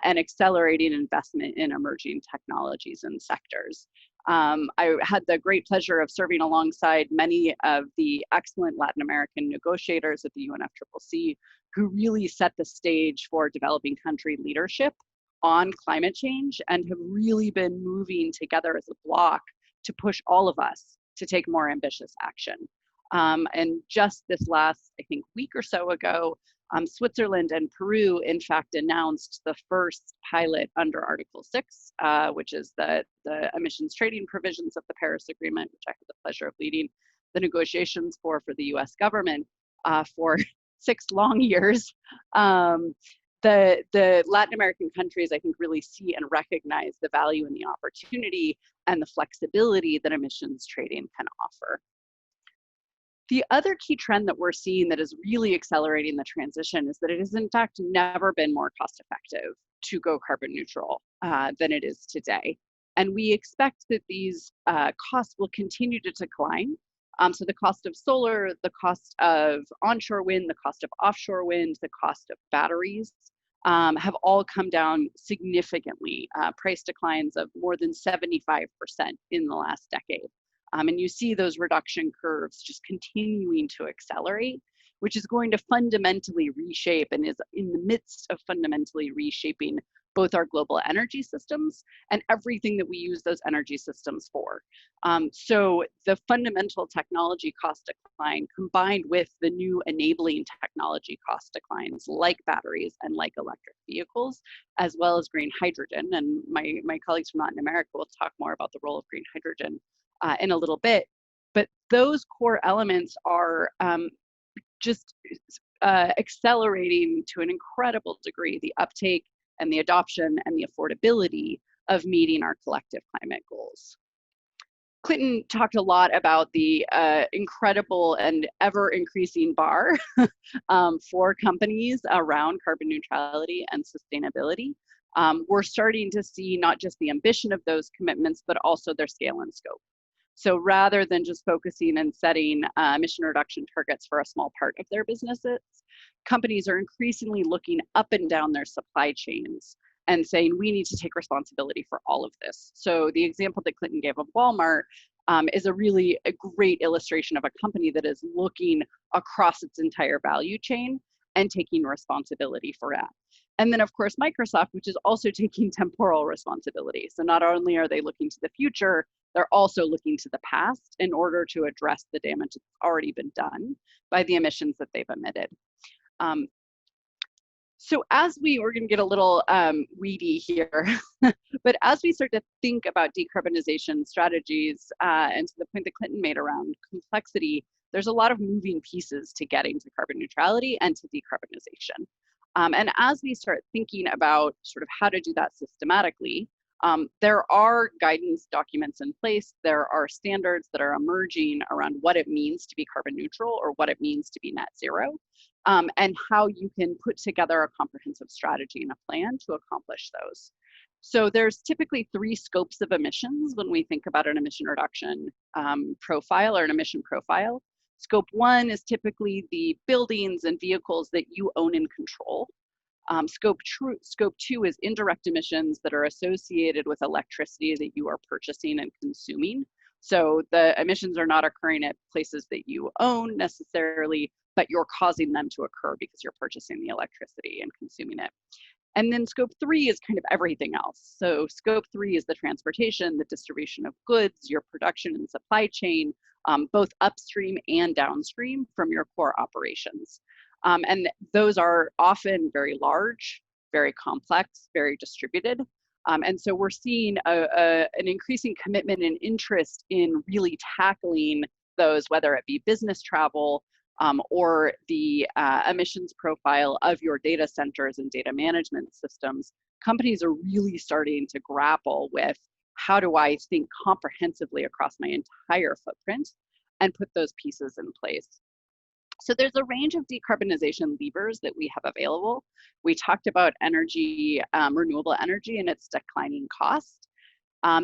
and accelerating investment in emerging technologies and sectors. I had the great pleasure of serving alongside many of the excellent Latin American negotiators at the UNFCCC who really set the stage for developing country leadership on climate change and have really been moving together as a bloc to push all of us to take more ambitious action. And just this last, I think, week or so ago, Switzerland and Peru, in fact, announced the first pilot under Article 6, which is the emissions trading provisions of the Paris Agreement, which I had the pleasure of leading the negotiations for the US government for 6 long years. The Latin American countries, I think, really see and recognize the value and the opportunity and the flexibility that emissions trading can offer. The other key trend that we're seeing that is really accelerating the transition is that it has in fact never been more cost effective to go carbon neutral than it is today. And we expect that these costs will continue to decline. So the cost of solar, the cost of onshore wind, the cost of offshore wind, the cost of batteries have all come down significantly, price declines of more than 75% in the last decade. And you see those reduction curves just continuing to accelerate, which is going to fundamentally reshape and is in the midst of fundamentally reshaping both our global energy systems and everything that we use those energy systems for. So the fundamental technology cost decline combined with the new enabling technology cost declines like batteries and like electric vehicles, as well as green hydrogen. And my colleagues from Latin America will talk more about the role of green hydrogen in a little bit. But those core elements are just accelerating to an incredible degree the uptake and the adoption and the affordability of meeting our collective climate goals. Clinton talked a lot about the incredible and ever increasing bar for companies around carbon neutrality and sustainability. We're starting to see not just the ambition of those commitments, but also their scale and scope. So rather than just focusing and setting emission reduction targets for a small part of their businesses, companies are increasingly looking up and down their supply chains and saying, we need to take responsibility for all of this. So the example that Clinton gave of Walmart is a great illustration of a company that is looking across its entire value chain and taking responsibility for that. And then of course, Microsoft, which is also taking temporal responsibility. So not only are they looking to the future, they're also looking to the past in order to address the damage that's already been done by the emissions that they've emitted. So we're going to get a little weedy here, but as we start to think about decarbonization strategies, and to the point that Clinton made around complexity, there's a lot of moving pieces to getting to carbon neutrality and to decarbonization. And as we start thinking about sort of how to do that systematically, there are guidance documents in place. There are standards that are emerging around what it means to be carbon neutral or what it means to be net zero, and how you can put together a comprehensive strategy and a plan to accomplish those. So there's typically 3 scopes of emissions when we think about an emission reduction profile or an emission profile. Scope 1 is typically the buildings and vehicles that you own and control. Scope 2 is indirect emissions that are associated with electricity that you are purchasing and consuming. So the emissions are not occurring at places that you own necessarily, but you're causing them to occur because you're purchasing the electricity and consuming it. And then scope 3 is kind of everything else. So scope 3 is the transportation, the distribution of goods, your production and supply chain, both upstream and downstream from your core operations. And those are often very large, very complex, very distributed. And so we're seeing an increasing commitment and interest in really tackling those, whether it be business travel or the emissions profile of your data centers and data management systems companies are really starting to grapple with, how do I think comprehensively across my entire footprint and put those pieces in place? So there's a range of decarbonization levers that we have available. We talked about energy, renewable energy and its declining cost.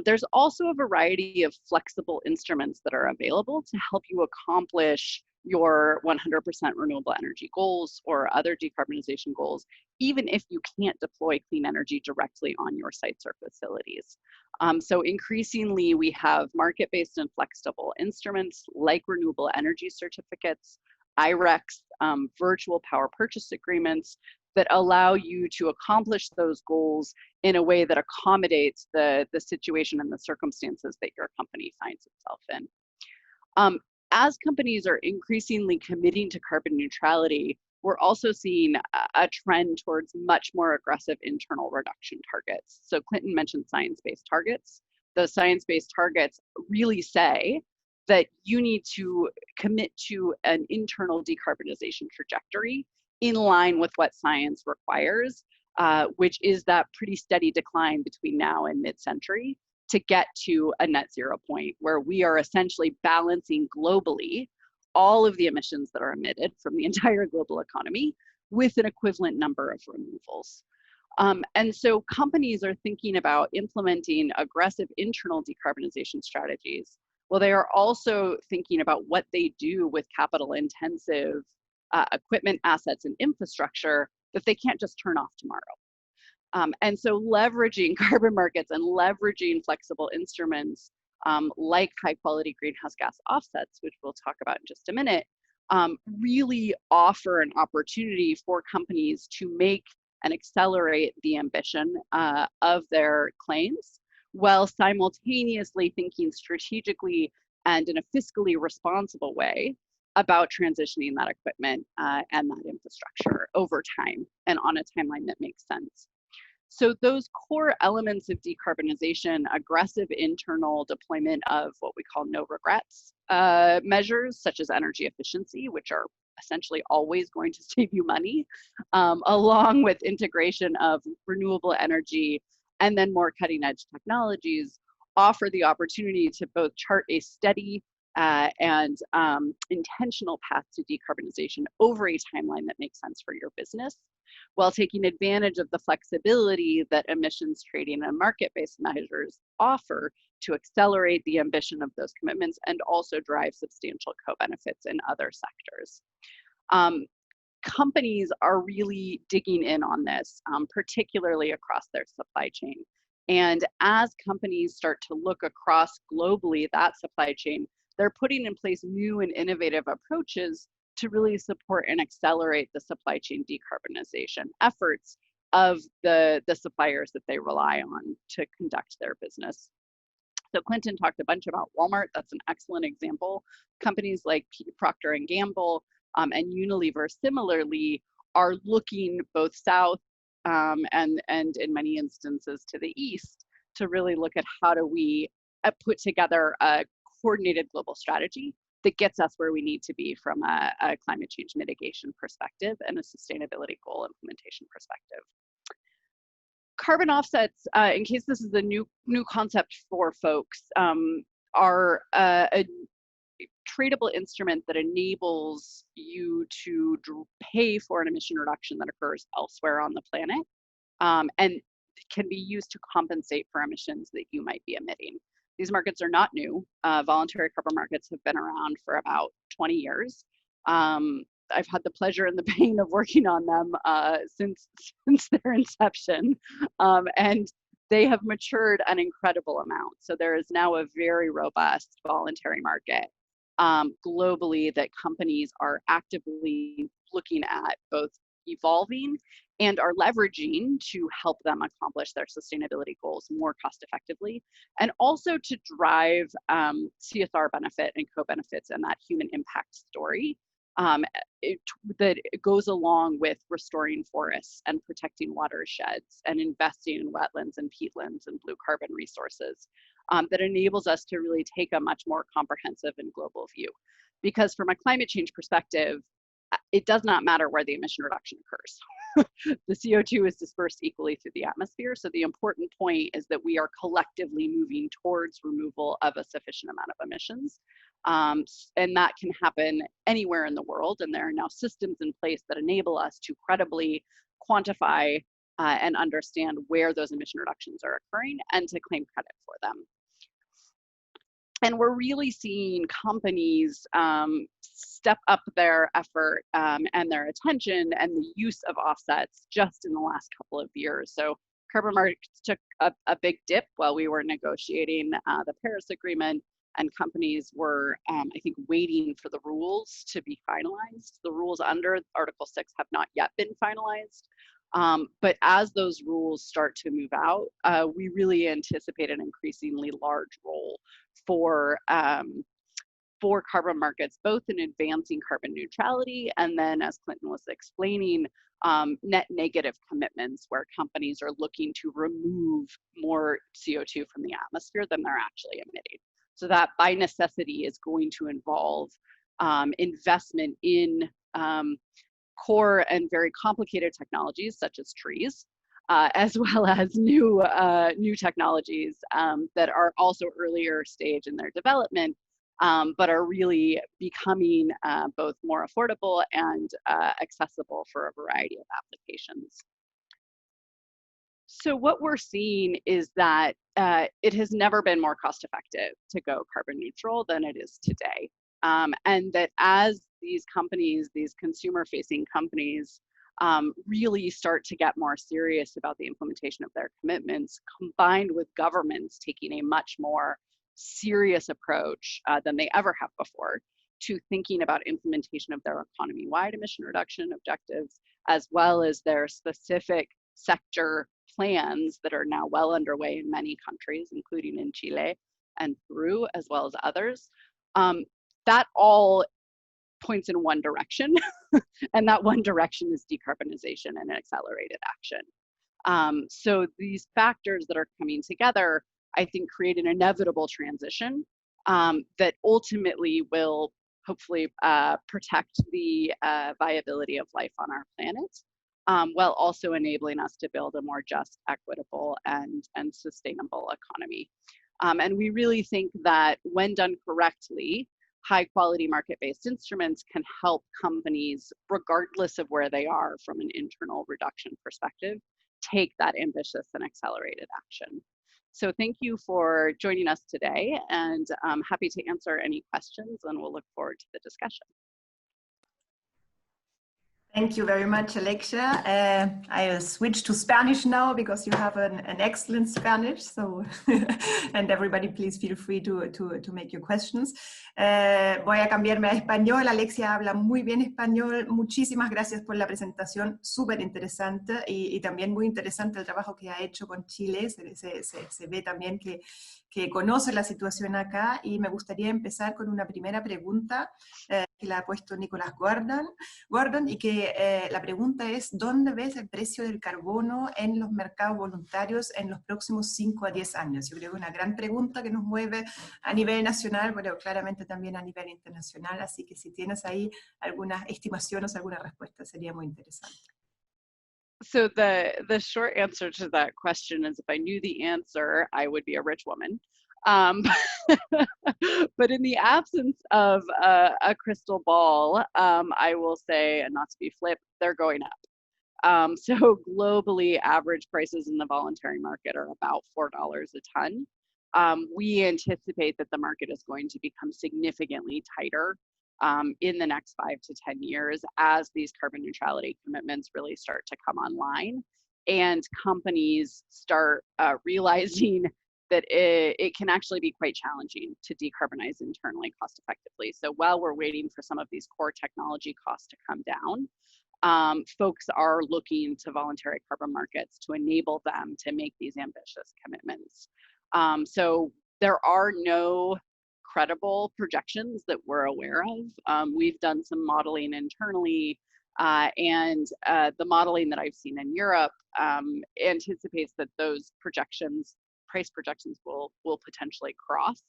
There's also a variety of flexible instruments that are available to help you accomplish your 100% renewable energy goals or other decarbonization goals, even if you can't deploy clean energy directly on your sites or facilities. So increasingly, we have market-based and flexible instruments like renewable energy certificates, IRECs, virtual power purchase agreements that allow you to accomplish those goals in a way that accommodates the situation and the circumstances that your company finds itself in. As companies are increasingly committing to carbon neutrality, we're also seeing a trend towards much more aggressive internal reduction targets. So Clinton mentioned science-based targets. Those science-based targets really say that you need to commit to an internal decarbonization trajectory in line with what science requires, which is that pretty steady decline between now and mid-century to get to a net zero point where we are essentially balancing globally all of the emissions that are emitted from the entire global economy with an equivalent number of removals. And so companies are thinking about implementing aggressive internal decarbonization strategies. Well, they are also thinking about what they do with capital intensive equipment, assets, and infrastructure that they can't just turn off tomorrow. And so leveraging carbon markets and leveraging flexible instruments like high quality greenhouse gas offsets, which we'll talk about in just a minute, really offer an opportunity for companies to make and accelerate the ambition of their claims, while simultaneously thinking strategically and in a fiscally responsible way about transitioning that equipment and that infrastructure over time and on a timeline that makes sense. So those core elements of decarbonization, aggressive internal deployment of what we call no regrets measures, such as energy efficiency, which are essentially always going to save you money, along with integration of renewable energy and then more cutting edge technologies, offer the opportunity to both chart a steady and intentional path to decarbonization over a timeline that makes sense for your business, while taking advantage of the flexibility that emissions trading and market-based measures offer to accelerate the ambition of those commitments and also drive substantial co-benefits in other sectors. Companies are really digging in on this, particularly across their supply chain. And as companies start to look across globally that supply chain, they're putting in place new and innovative approaches to really support and accelerate the supply chain decarbonization efforts of the suppliers that they rely on to conduct their business. So Clinton talked a bunch about Walmart. That's an excellent example. Companies like Procter & Gamble and Unilever similarly are looking both south and in many instances to the east to really look at how do we put together a coordinated global strategy that gets us where we need to be from a climate change mitigation perspective and a sustainability goal implementation perspective. Carbon offsets, in case this is a new concept for folks, are a tradable instrument that enables you to pay for an emission reduction that occurs elsewhere on the planet and can be used to compensate for emissions that you might be emitting. These markets are not new. Voluntary carbon markets have been around for about 20 years. I've had the pleasure and the pain of working on them since their inception, and they have matured an incredible amount. So there is now a very robust voluntary market globally that companies are actively looking at both evolving and are leveraging to help them accomplish their sustainability goals more cost effectively, and also to drive CSR benefit and co-benefits and that human impact story that goes along with restoring forests and protecting watersheds and investing in wetlands and peatlands and blue carbon resources that enables us to really take a much more comprehensive and global view. Because from a climate change perspective, it does not matter where the emission reduction occurs. The CO2 is dispersed equally through the atmosphere. So the important point is that we are collectively moving towards removal of a sufficient amount of emissions. And that can happen anywhere in the world. And there are now systems in place that enable us to credibly quantify and understand where those emission reductions are occurring and to claim credit for them. And we're really seeing companies step up their effort and their attention and the use of offsets just in the last couple of years. So carbon markets took a big dip while we were negotiating the Paris Agreement, and companies were, I think, waiting for the rules to be finalized. The rules under Article 6 have not yet been finalized. But as those rules start to move out, we really anticipate an increasingly large role for carbon markets, both in advancing carbon neutrality and then, as Clinton was explaining, net negative commitments where companies are looking to remove more CO2 from the atmosphere than they're actually emitting. So that by necessity is going to involve investment in core and very complicated technologies such as trees, as well as new technologies that are also earlier stage in their development, but are really becoming both more affordable and accessible for a variety of applications. So what we're seeing is that it has never been more cost effective to go carbon neutral than it is today. And that as these companies, these consumer-facing companies, really start to get more serious about the implementation of their commitments, combined with governments taking a much more serious approach than they ever have before to thinking about implementation of their economy-wide emission reduction objectives, as well as their specific sector plans that are now well underway in many countries, including in Chile and Peru, as well as others. That all points in one direction, and that one direction is decarbonization and accelerated action. So these factors that are coming together, I think, create an inevitable transition that ultimately will hopefully protect the viability of life on our planet, while also enabling us to build a more just, equitable, and sustainable economy. And we really think that when done correctly, high quality market-based instruments can help companies, regardless of where they are from an internal reduction perspective, take that ambitious and accelerated action. So thank you for joining us today, and I'm happy to answer any questions, and we'll look forward to the discussion. Thank you very much, Alexia. I'll switch to Spanish now because you have an excellent Spanish. So, and everybody, please feel free to make your questions. Voy a cambiarme a español. Alexia habla muy bien español. Muchísimas gracias por la presentación, súper interesante y también muy interesante el trabajo que ha hecho con Chile. Se ve también que conoce la situación acá, y me gustaría empezar con una primera pregunta que la ha puesto Nicolás Gordon, y que la pregunta es: ¿dónde ves el precio del carbono en los mercados voluntarios en los próximos 5 a 10 años? Yo creo que es una gran pregunta que nos mueve a nivel nacional, pero claramente también a nivel internacional, así que si tienes ahí algunas estimaciones, alguna respuesta, sería muy interesante. So the short answer to that question is, if I knew the answer, I would be a rich woman. But in the absence of a crystal ball, I will say, and not to be flip, they're going up. So globally, average prices in the voluntary market are about $4 a ton. We anticipate that the market is going to become significantly tighter in the next 5 to 10 years as these carbon neutrality commitments really start to come online, and companies start realizing that it can actually be quite challenging to decarbonize internally cost effectively. So while we're waiting for some of these core technology costs to come down, folks are looking to voluntary carbon markets to enable them to make these ambitious commitments. So there are no credible projections that we're aware of. We've done some modeling internally, and the modeling that I've seen in Europe anticipates that those projections, price projections, will potentially cross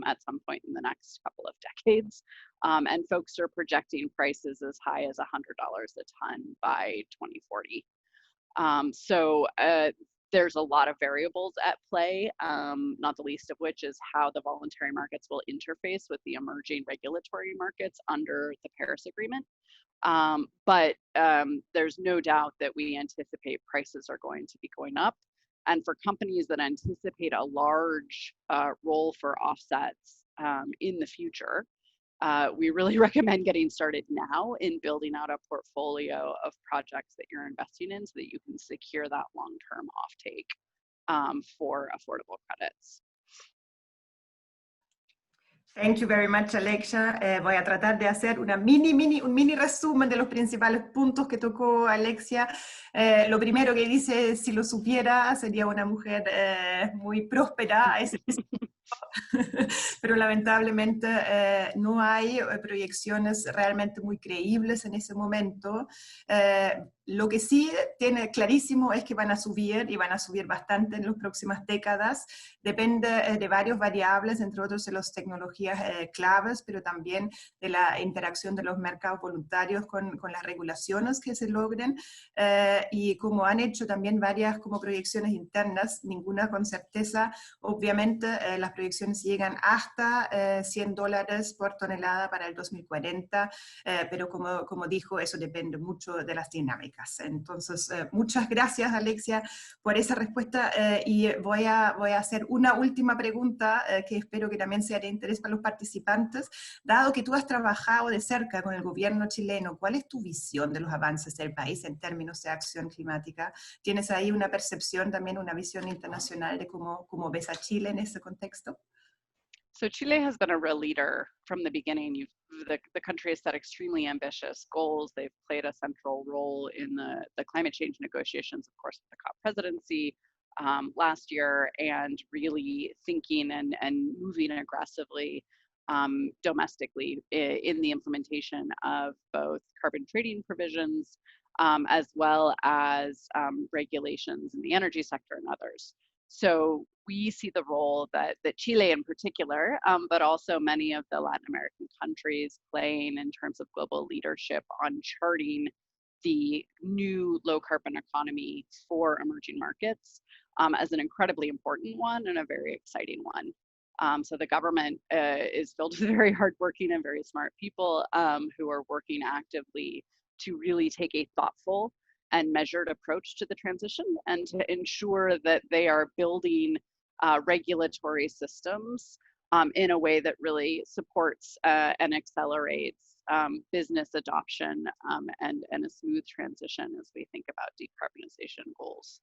at some point in the next couple of decades. And folks are projecting prices as high as $100 a ton by 2040. There's a lot of variables at play, not the least of which is how the voluntary markets will interface with the emerging regulatory markets under the Paris Agreement. There's no doubt that we anticipate prices are going to be going up. And for companies that anticipate a large role for offsets in the future, we really recommend getting started now in building out a portfolio of projects that you're investing in so that you can secure that long-term offtake for affordable credits. Thank you very much, Alexia. Voy a tratar de hacer un mini resumen de los principales puntos que tocó Alexia. Lo primero que dice, si lo supiera, sería una mujer muy próspera a ese pero lamentablemente no hay proyecciones realmente muy creíbles en ese momento. Lo que sí tiene clarísimo es que van a subir, y van a subir bastante en las próximas décadas. Depende de varias variables, entre otros de las tecnologías claves, pero también de la interacción de los mercados voluntarios con las regulaciones que se logren. Y como han hecho también varias como proyecciones internas, ninguna con certeza, obviamente las proyecciones llegan hasta $100 por tonelada para el 2040, pero como dijo, eso depende mucho de las dinámicas. Entonces, muchas gracias, Alexia, por esa respuesta, y voy a hacer una última pregunta que espero que también sea de interés para los participantes. Dado que tú has trabajado de cerca con el gobierno chileno, ¿cuál es tu visión de los avances del país en términos de acción climática? ¿Tienes ahí una percepción, también una visión internacional de cómo ves a Chile en ese contexto? So Chile has been a real leader from the beginning. The country has set extremely ambitious goals. They've played a central role in the climate change negotiations, of course, with the COP presidency last year, and really thinking and moving aggressively domestically in the implementation of both carbon trading provisions as well as regulations in the energy sector and others. So we see the role that Chile in particular, but also many of the Latin American countries playing in terms of global leadership on charting the new low carbon economy for emerging markets as an incredibly important one and a very exciting one. So the government is filled with very hardworking and very smart people who are working actively to really take a thoughtful and measured approach to the transition and to ensure that they are building regulatory systems in a way that really supports and accelerates business adoption and a smooth transition as we think about decarbonization goals.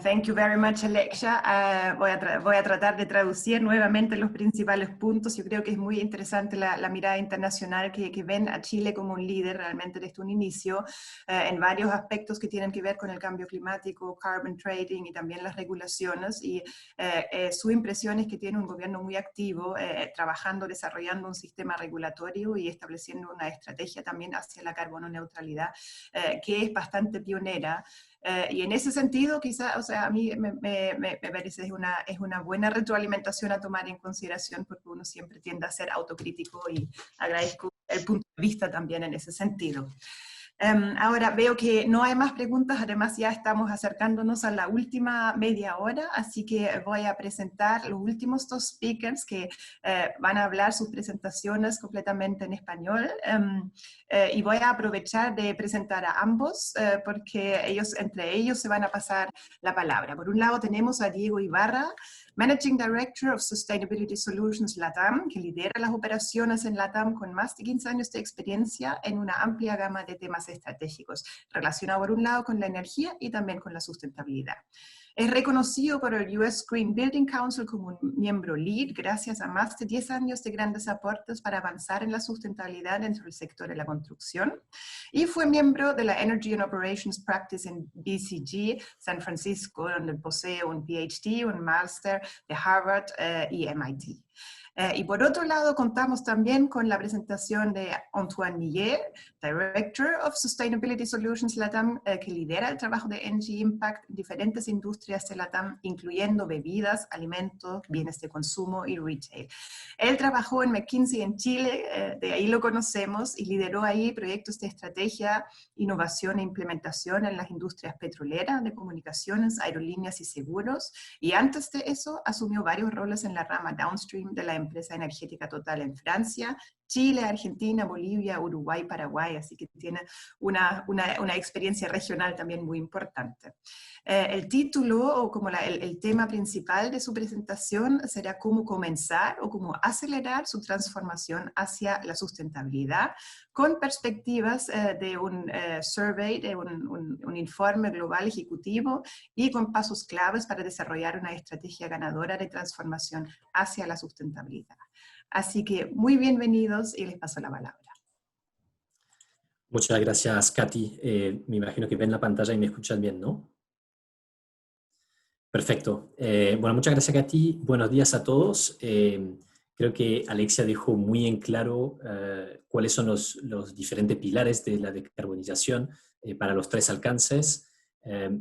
Thank you very much, Alexia. Voy a tratar de traducir nuevamente los principales puntos. Yo creo que es muy interesante la mirada internacional que ven a Chile como un líder realmente desde un inicio en varios aspectos que tienen que ver con el cambio climático, carbon trading y también las regulaciones. Y su impresión es que tiene un gobierno muy activo, trabajando, desarrollando un sistema regulatorio y estableciendo una estrategia también hacia la carbono neutralidad que es bastante pionera. Y en ese sentido, quizá, o sea, a mí me parece es una buena retroalimentación a tomar en consideración, porque uno siempre tiende a ser autocrítico, y agradezco el punto de vista también en ese sentido. Ahora veo que no hay más preguntas, además ya estamos acercándonos a la última media hora, así que voy a presentar los últimos dos speakers que van a hablar sus presentaciones completamente en español, y voy a aprovechar de presentar a ambos porque entre ellos se van a pasar la palabra. Por un lado tenemos a Diego Ibarra, Managing Director of Sustainability Solutions LATAM, que lidera las operaciones en LATAM con más de 15 años de experiencia en una amplia gama de temas estratégicos, relacionados por un lado con la energía y también con la sustentabilidad. Es reconocido por el US Green Building Council como un miembro LEED gracias a más de 10 años de grandes aportes para avanzar en la sustentabilidad dentro del sector de la construcción, y fue miembro de la Energy and Operations Practice en BCG, San Francisco, donde posee un PhD, un máster de Harvard y MIT. Y por otro lado, contamos también con la presentación de Antoine Millet, Director of Sustainability Solutions LATAM, que lidera el trabajo de Engie Impact en diferentes industrias de LATAM, incluyendo bebidas, alimentos, bienes de consumo y retail. Él trabajó en McKinsey en Chile, de ahí lo conocemos, y lideró ahí proyectos de estrategia, innovación e implementación en las industrias petroleras, de comunicaciones, aerolíneas y seguros. Y antes de eso, asumió varios roles en la rama downstream de la empresa energética Total en Francia, Chile, Argentina, Bolivia, Uruguay, Paraguay, así que tiene una experiencia regional también muy importante. El título o como el tema principal de su presentación será cómo comenzar o cómo acelerar su transformación hacia la sustentabilidad con perspectivas de un survey, de un informe global ejecutivo y con pasos claves para desarrollar una estrategia ganadora de transformación hacia la sustentabilidad. Así que muy bienvenidos y les paso la palabra. Muchas gracias, Katy. Me imagino que ven la pantalla y me escuchan bien, ¿no? Perfecto. Bueno, muchas gracias, Katy. Buenos días a todos. Creo que Alexia dejó muy en claro cuáles son los diferentes pilares de la decarbonización para los 3 alcances.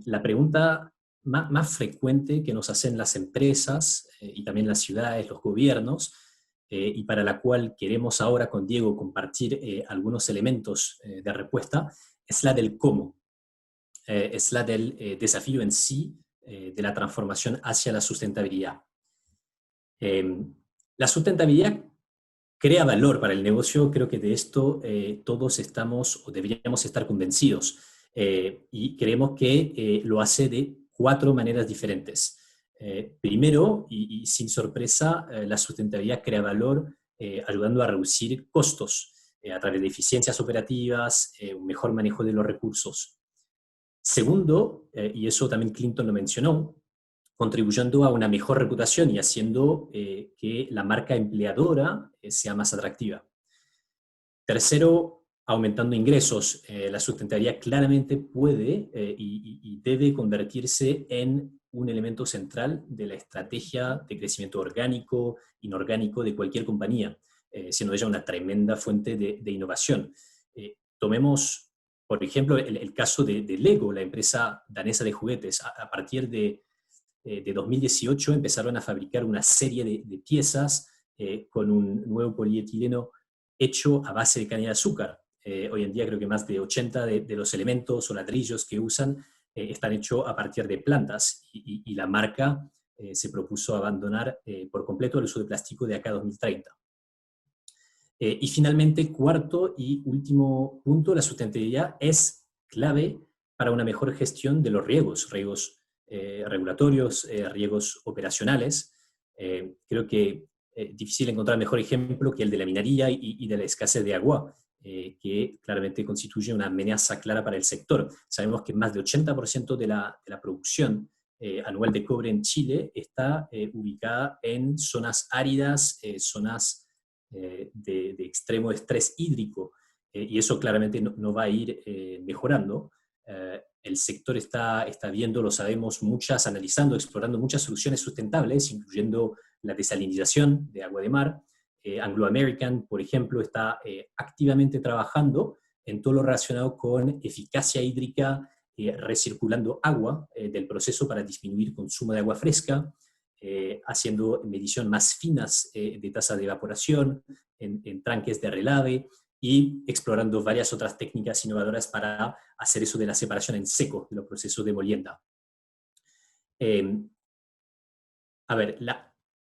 La pregunta más frecuente que nos hacen las empresas y también las ciudades, los gobiernos, y para la cual queremos ahora con Diego compartir algunos elementos de respuesta, es la del cómo. Es la del desafío en sí de la transformación hacia la sustentabilidad. La sustentabilidad crea valor para el negocio, creo que de esto todos estamos o deberíamos estar convencidos, y creemos que lo hace de 4 maneras diferentes. Primero, y sin sorpresa, la sustentabilidad crea valor ayudando a reducir costos a través de eficiencias operativas, un mejor manejo de los recursos. Segundo, y eso también Clinton lo mencionó, contribuyendo a una mejor reputación y haciendo que la marca empleadora sea más atractiva. Tercero, aumentando ingresos. La sustentabilidad claramente puede y debe convertirse en un elemento central de la estrategia de crecimiento orgánico, inorgánico de cualquier compañía, siendo ella una tremenda fuente de innovación. Tomemos, por ejemplo, el caso de Lego, la empresa danesa de juguetes. A partir de 2018 empezaron a fabricar una serie de piezas con un nuevo polietileno hecho a base de caña de azúcar. Hoy en día creo que más de 80 de los elementos o ladrillos que usan están hechos a partir de plantas y la marca se propuso abandonar por completo el uso de plástico de acá a 2030. Y finalmente, cuarto y último punto, la sustentabilidad es clave para una mejor gestión de los riesgos regulatorios, riesgos operacionales. Creo que es difícil encontrar mejor ejemplo que el de la minería y de la escasez de agua, que claramente constituye una amenaza clara para el sector. Sabemos que más de 80% de la producción anual de cobre en Chile está ubicada en zonas áridas, zonas de extremo estrés hídrico, y eso claramente no va a ir mejorando. El sector está viendo, lo sabemos, analizando, explorando muchas soluciones sustentables, incluyendo la desalinización de agua de mar. Anglo American, por ejemplo, está activamente trabajando en todo lo relacionado con eficacia hídrica, recirculando agua del proceso para disminuir consumo de agua fresca, haciendo medición más finas de tasa de evaporación en tanques de relave, y explorando varias otras técnicas innovadoras para hacer eso de la separación en seco de los procesos de molienda.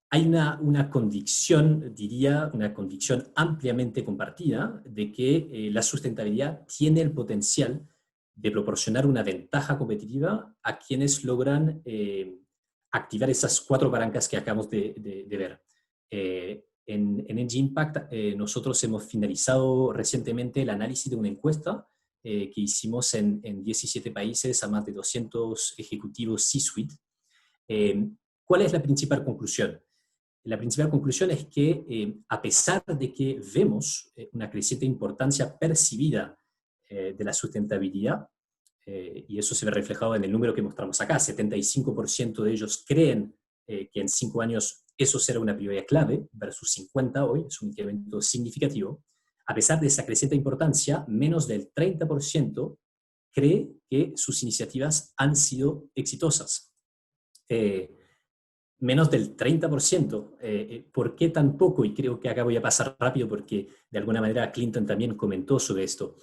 Hay una convicción, diría, una convicción ampliamente compartida de que la sustentabilidad tiene el potencial de proporcionar una ventaja competitiva a quienes logran activar esas 4 palancas que acabamos de ver. En Engie Impact nosotros hemos finalizado recientemente el análisis de una encuesta que hicimos en 17 países a más de 200 ejecutivos C-suite. ¿Cuál es la principal conclusión? La principal conclusión es que a pesar de que vemos una creciente importancia percibida de la sustentabilidad, y eso se ve reflejado en el número que mostramos acá, 75% de ellos creen que en 5 años eso será una prioridad clave, versus 50 hoy, es un incremento significativo. A pesar de esa creciente importancia, menos del 30% cree que sus iniciativas han sido exitosas. Menos del 30%. ¿Por qué tan poco? Y creo que acá voy a pasar rápido porque de alguna manera Clinton también comentó sobre esto.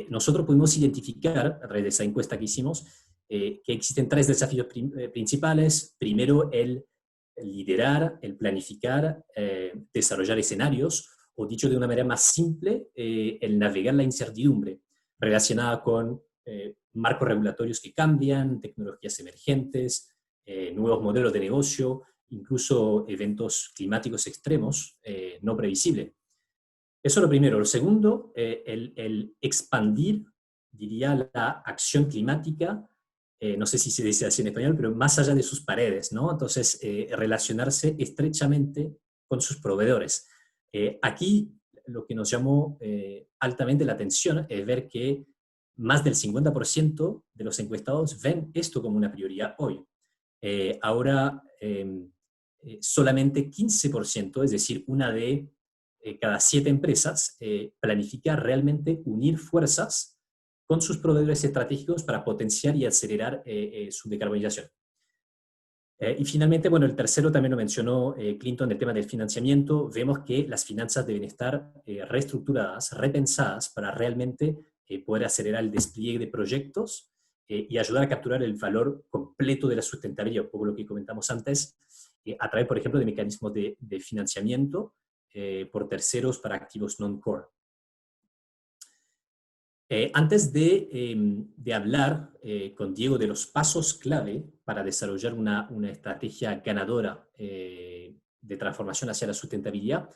Nosotros pudimos identificar, a través de esa encuesta que hicimos, que existen 3 desafíos principales. Primero, el liderar, el planificar, desarrollar escenarios, o dicho de una manera más simple, el navegar la incertidumbre relacionada con marcos regulatorios que cambian, tecnologías emergentes, nuevos modelos de negocio, incluso eventos climáticos extremos no previsibles. Eso es lo primero. Lo segundo, el expandir, diría, la acción climática, no sé si se dice así en español, pero más allá de sus paredes, ¿no? Entonces, relacionarse estrechamente con sus proveedores. Aquí lo que nos llamó altamente la atención es ver que más del 50% de los encuestados ven esto como una prioridad hoy. Ahora, solamente 15%, es decir, una de cada 7 empresas, planifica realmente unir fuerzas con sus proveedores estratégicos para potenciar y acelerar su decarbonización. Y finalmente, bueno, el tercero también lo mencionó Clinton, el tema del financiamiento. Vemos que las finanzas deben estar reestructuradas, repensadas para realmente poder acelerar el despliegue de proyectos y ayudar a capturar el valor completo de la sustentabilidad, un poco lo que comentamos antes, a través, por ejemplo, de mecanismos de financiamiento por terceros para activos non-core. Antes de hablar con Diego de los pasos clave para desarrollar una estrategia ganadora de transformación hacia la sustentabilidad,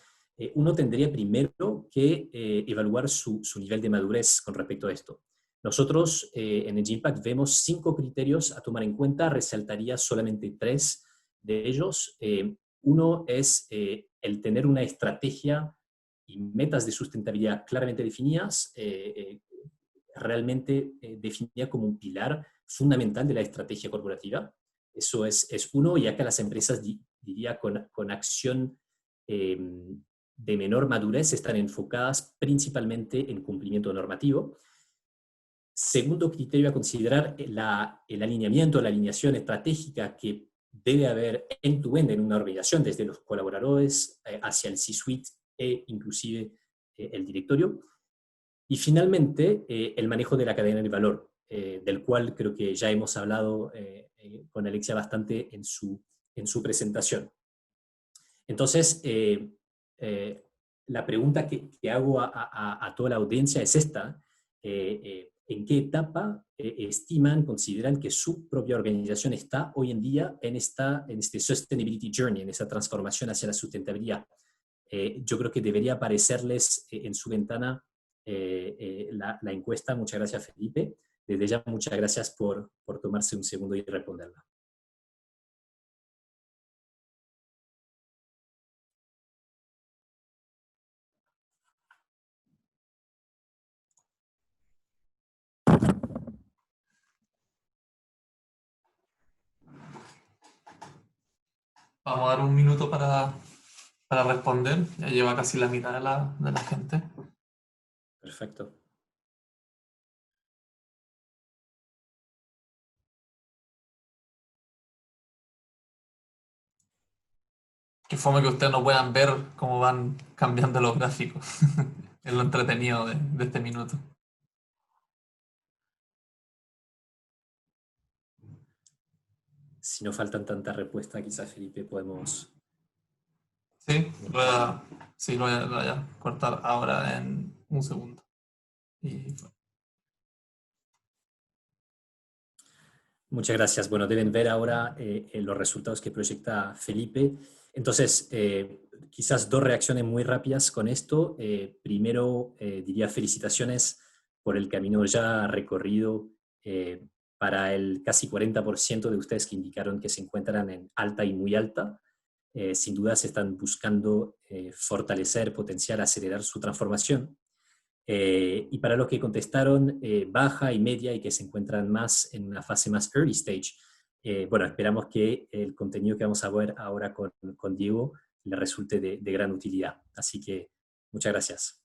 uno tendría primero que evaluar su nivel de madurez con respecto a esto. Nosotros en Edge Impact vemos 5 criterios a tomar en cuenta, resaltaría solamente 3 de ellos. Uno es el tener una estrategia y metas de sustentabilidad claramente definidas, realmente definida como un pilar fundamental de la estrategia corporativa. Eso es uno, y acá las empresas, diría, con acción de menor madurez están enfocadas principalmente en cumplimiento normativo. Segundo criterio a considerar, el alineamiento, la alineación estratégica que debe haber end-to-end en una organización, desde los colaboradores hacia el C-suite e inclusive el directorio. Y finalmente, el manejo de la cadena de valor, del cual creo que ya hemos hablado con Alexia bastante en su presentación. Entonces, la pregunta que hago a toda la audiencia es esta. ¿En qué etapa estiman, consideran que su propia organización está hoy en día en este Sustainability Journey, en esa transformación hacia la sustentabilidad? Yo creo que debería aparecerles en su ventana la encuesta. Muchas gracias, Felipe. Desde ya, muchas gracias por tomarse un segundo y responderla. Vamos a dar un minuto para responder. Ya lleva casi la mitad de la gente. Perfecto. Qué fome que ustedes no puedan ver cómo van cambiando los gráficos. Es lo entretenido de este minuto. Si no faltan tantas respuestas, quizás, Felipe, podemos... Sí, lo voy a cortar ahora en un segundo. Muchas gracias. Bueno, deben ver ahora los resultados que proyecta Felipe. Entonces, quizás 2 reacciones muy rápidas con esto. Primero, diría felicitaciones por el camino ya recorrido para el casi 40% de ustedes que indicaron que se encuentran en alta y muy alta. Sin duda se están buscando fortalecer, potenciar, acelerar su transformación. Y para los que contestaron baja y media y que se encuentran más en una fase más early stage, bueno, esperamos que el contenido que vamos a ver ahora con Diego le resulte de gran utilidad. Así que muchas gracias.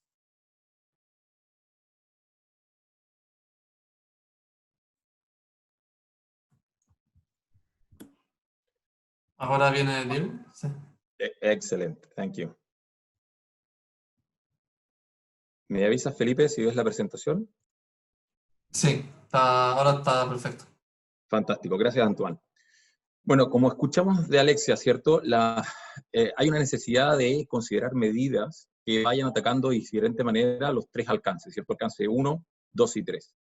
Ahora viene Diego. Sí. Excellent, thank you. ¿Me avisas, Felipe, si ves la presentación? Sí, ahora está perfecto. Fantástico, gracias, Antoine. Bueno, como escuchamos de Alexia, ¿cierto? Hay una necesidad de considerar medidas que vayan atacando de diferente manera los tres alcances, ¿cierto? Alcance 1, 2 y 3.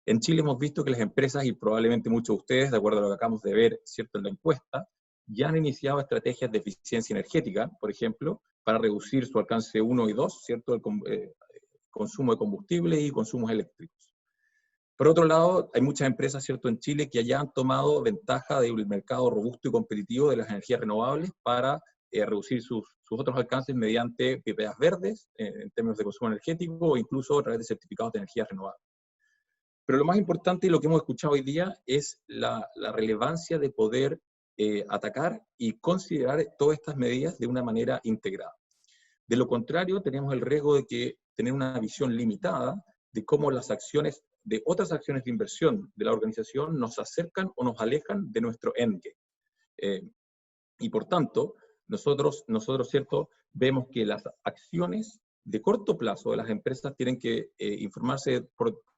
En Chile hemos visto que las empresas, y probablemente muchos de ustedes, de acuerdo a lo que acabamos de ver, ¿cierto?, en la encuesta, ya han iniciado estrategias de eficiencia energética, por ejemplo, para reducir su alcance 1 y 2, ¿cierto?, el consumo de combustible y consumos eléctricos. Por otro lado, hay muchas empresas, ¿cierto?, en Chile que ya han tomado ventaja del mercado robusto y competitivo de las energías renovables para reducir sus otros alcances mediante PPAs verdes, en términos de consumo energético, o incluso a través de certificados de energías renovables. Pero lo más importante y lo que hemos escuchado hoy día es la relevancia de poder atacar y considerar todas estas medidas de una manera integrada. De lo contrario, tenemos el riesgo de tener una visión limitada de cómo las acciones de otras acciones de inversión de la organización nos acercan o nos alejan de nuestro endgame. Y por tanto, nosotros, ¿cierto?, vemos que las acciones de corto plazo de las empresas tienen que informarse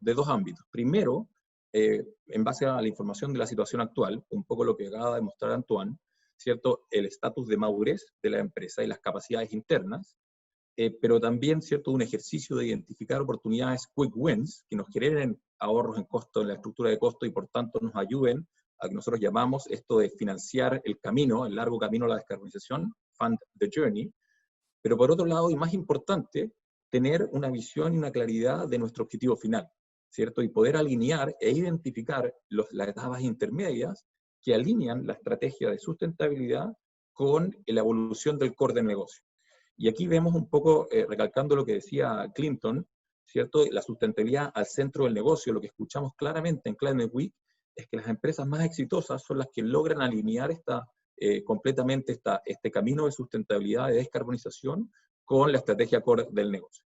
de dos ámbitos. Primero, en base a la información de la situación actual, un poco lo que acaba de mostrar Antoine, ¿cierto?, el estatus de madurez de la empresa y las capacidades internas, pero también, ¿cierto?, un ejercicio de identificar oportunidades quick wins que nos generen ahorros en costo, en la estructura de costo, y por tanto nos ayuden a que nosotros llamamos esto de financiar el camino, el largo camino a la descarbonización, fund the journey. Pero por otro lado, y más importante, tener una visión y una claridad de nuestro objetivo final, ¿cierto? Y poder alinear e identificar las etapas intermedias que alinean la estrategia de sustentabilidad con la evolución del core del negocio. Y aquí vemos un poco, recalcando lo que decía Clinton, ¿cierto? La sustentabilidad al centro del negocio. Lo que escuchamos claramente en Climate Week es que las empresas más exitosas son las que logran alinear completamente este camino de sustentabilidad, de descarbonización, con la estrategia core del negocio.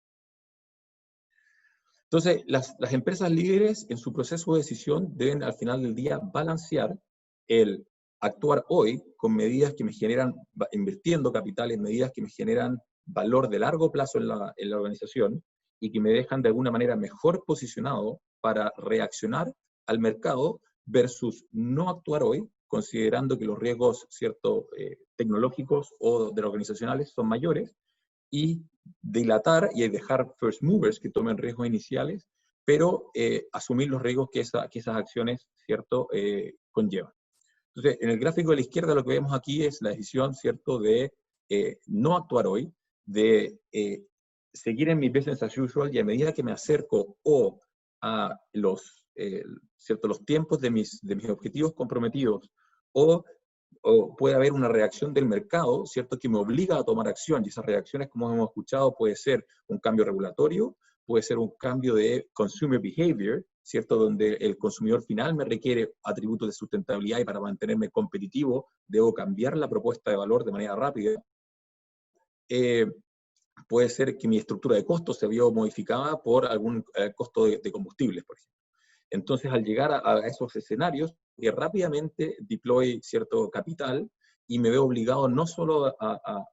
Entonces, las empresas líderes en su proceso de decisión deben al final del día balancear el actuar hoy con medidas que me generan, invirtiendo capital en medidas que me generan valor de largo plazo en la organización y que me dejan de alguna manera mejor posicionado para reaccionar al mercado versus no actuar hoy, considerando que los riesgos, ¿cierto?, tecnológicos o de los organizacionales son mayores, y dilatar y dejar first movers que tomen riesgos iniciales, pero asumir los riesgos que esas acciones, ¿cierto?, conllevan. Entonces, en el gráfico de la izquierda lo que vemos aquí es la decisión, ¿cierto?, de no actuar hoy, de seguir en mi business as usual, y a medida que me acerco a los tiempos de mis objetivos comprometidos, o puede haber una reacción del mercado, ¿cierto?, que me obliga a tomar acción, y esas reacciones, como hemos escuchado, puede ser un cambio regulatorio, puede ser un cambio de consumer behavior, ¿cierto?, donde el consumidor final me requiere atributos de sustentabilidad y para mantenerme competitivo debo cambiar la propuesta de valor de manera rápida. Puede ser que mi estructura de costos se vio modificada por algún costo de combustibles, por ejemplo. Entonces, al llegar a esos escenarios, que rápidamente deploy cierto capital y me veo obligado no solo a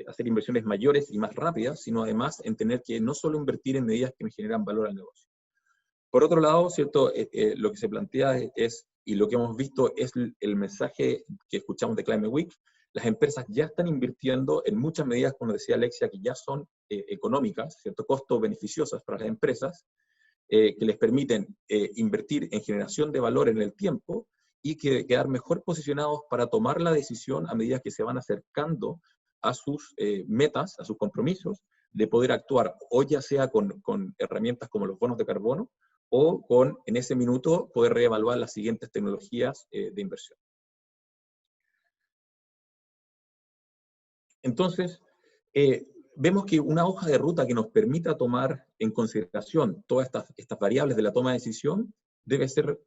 hacer inversiones mayores y más rápidas, sino además en tener que no solo invertir en medidas que me generan valor al negocio. Por otro lado, ¿cierto?, lo que se plantea y lo que hemos visto es el mensaje que escuchamos de Climate Week. Las empresas ya están invirtiendo en muchas medidas, como decía Alexia, que ya son económicas, ¿cierto?, costo-beneficiosas para las empresas, que les permiten invertir en generación de valor en el tiempo y quedar mejor posicionados para tomar la decisión a medida que se van acercando a sus metas, a sus compromisos, de poder actuar, o ya sea con herramientas como los bonos de carbono, o en ese minuto, poder reevaluar las siguientes tecnologías de inversión. Entonces, vemos que una hoja de ruta que nos permita tomar en consideración todas estas variables de la toma de decisión debe ser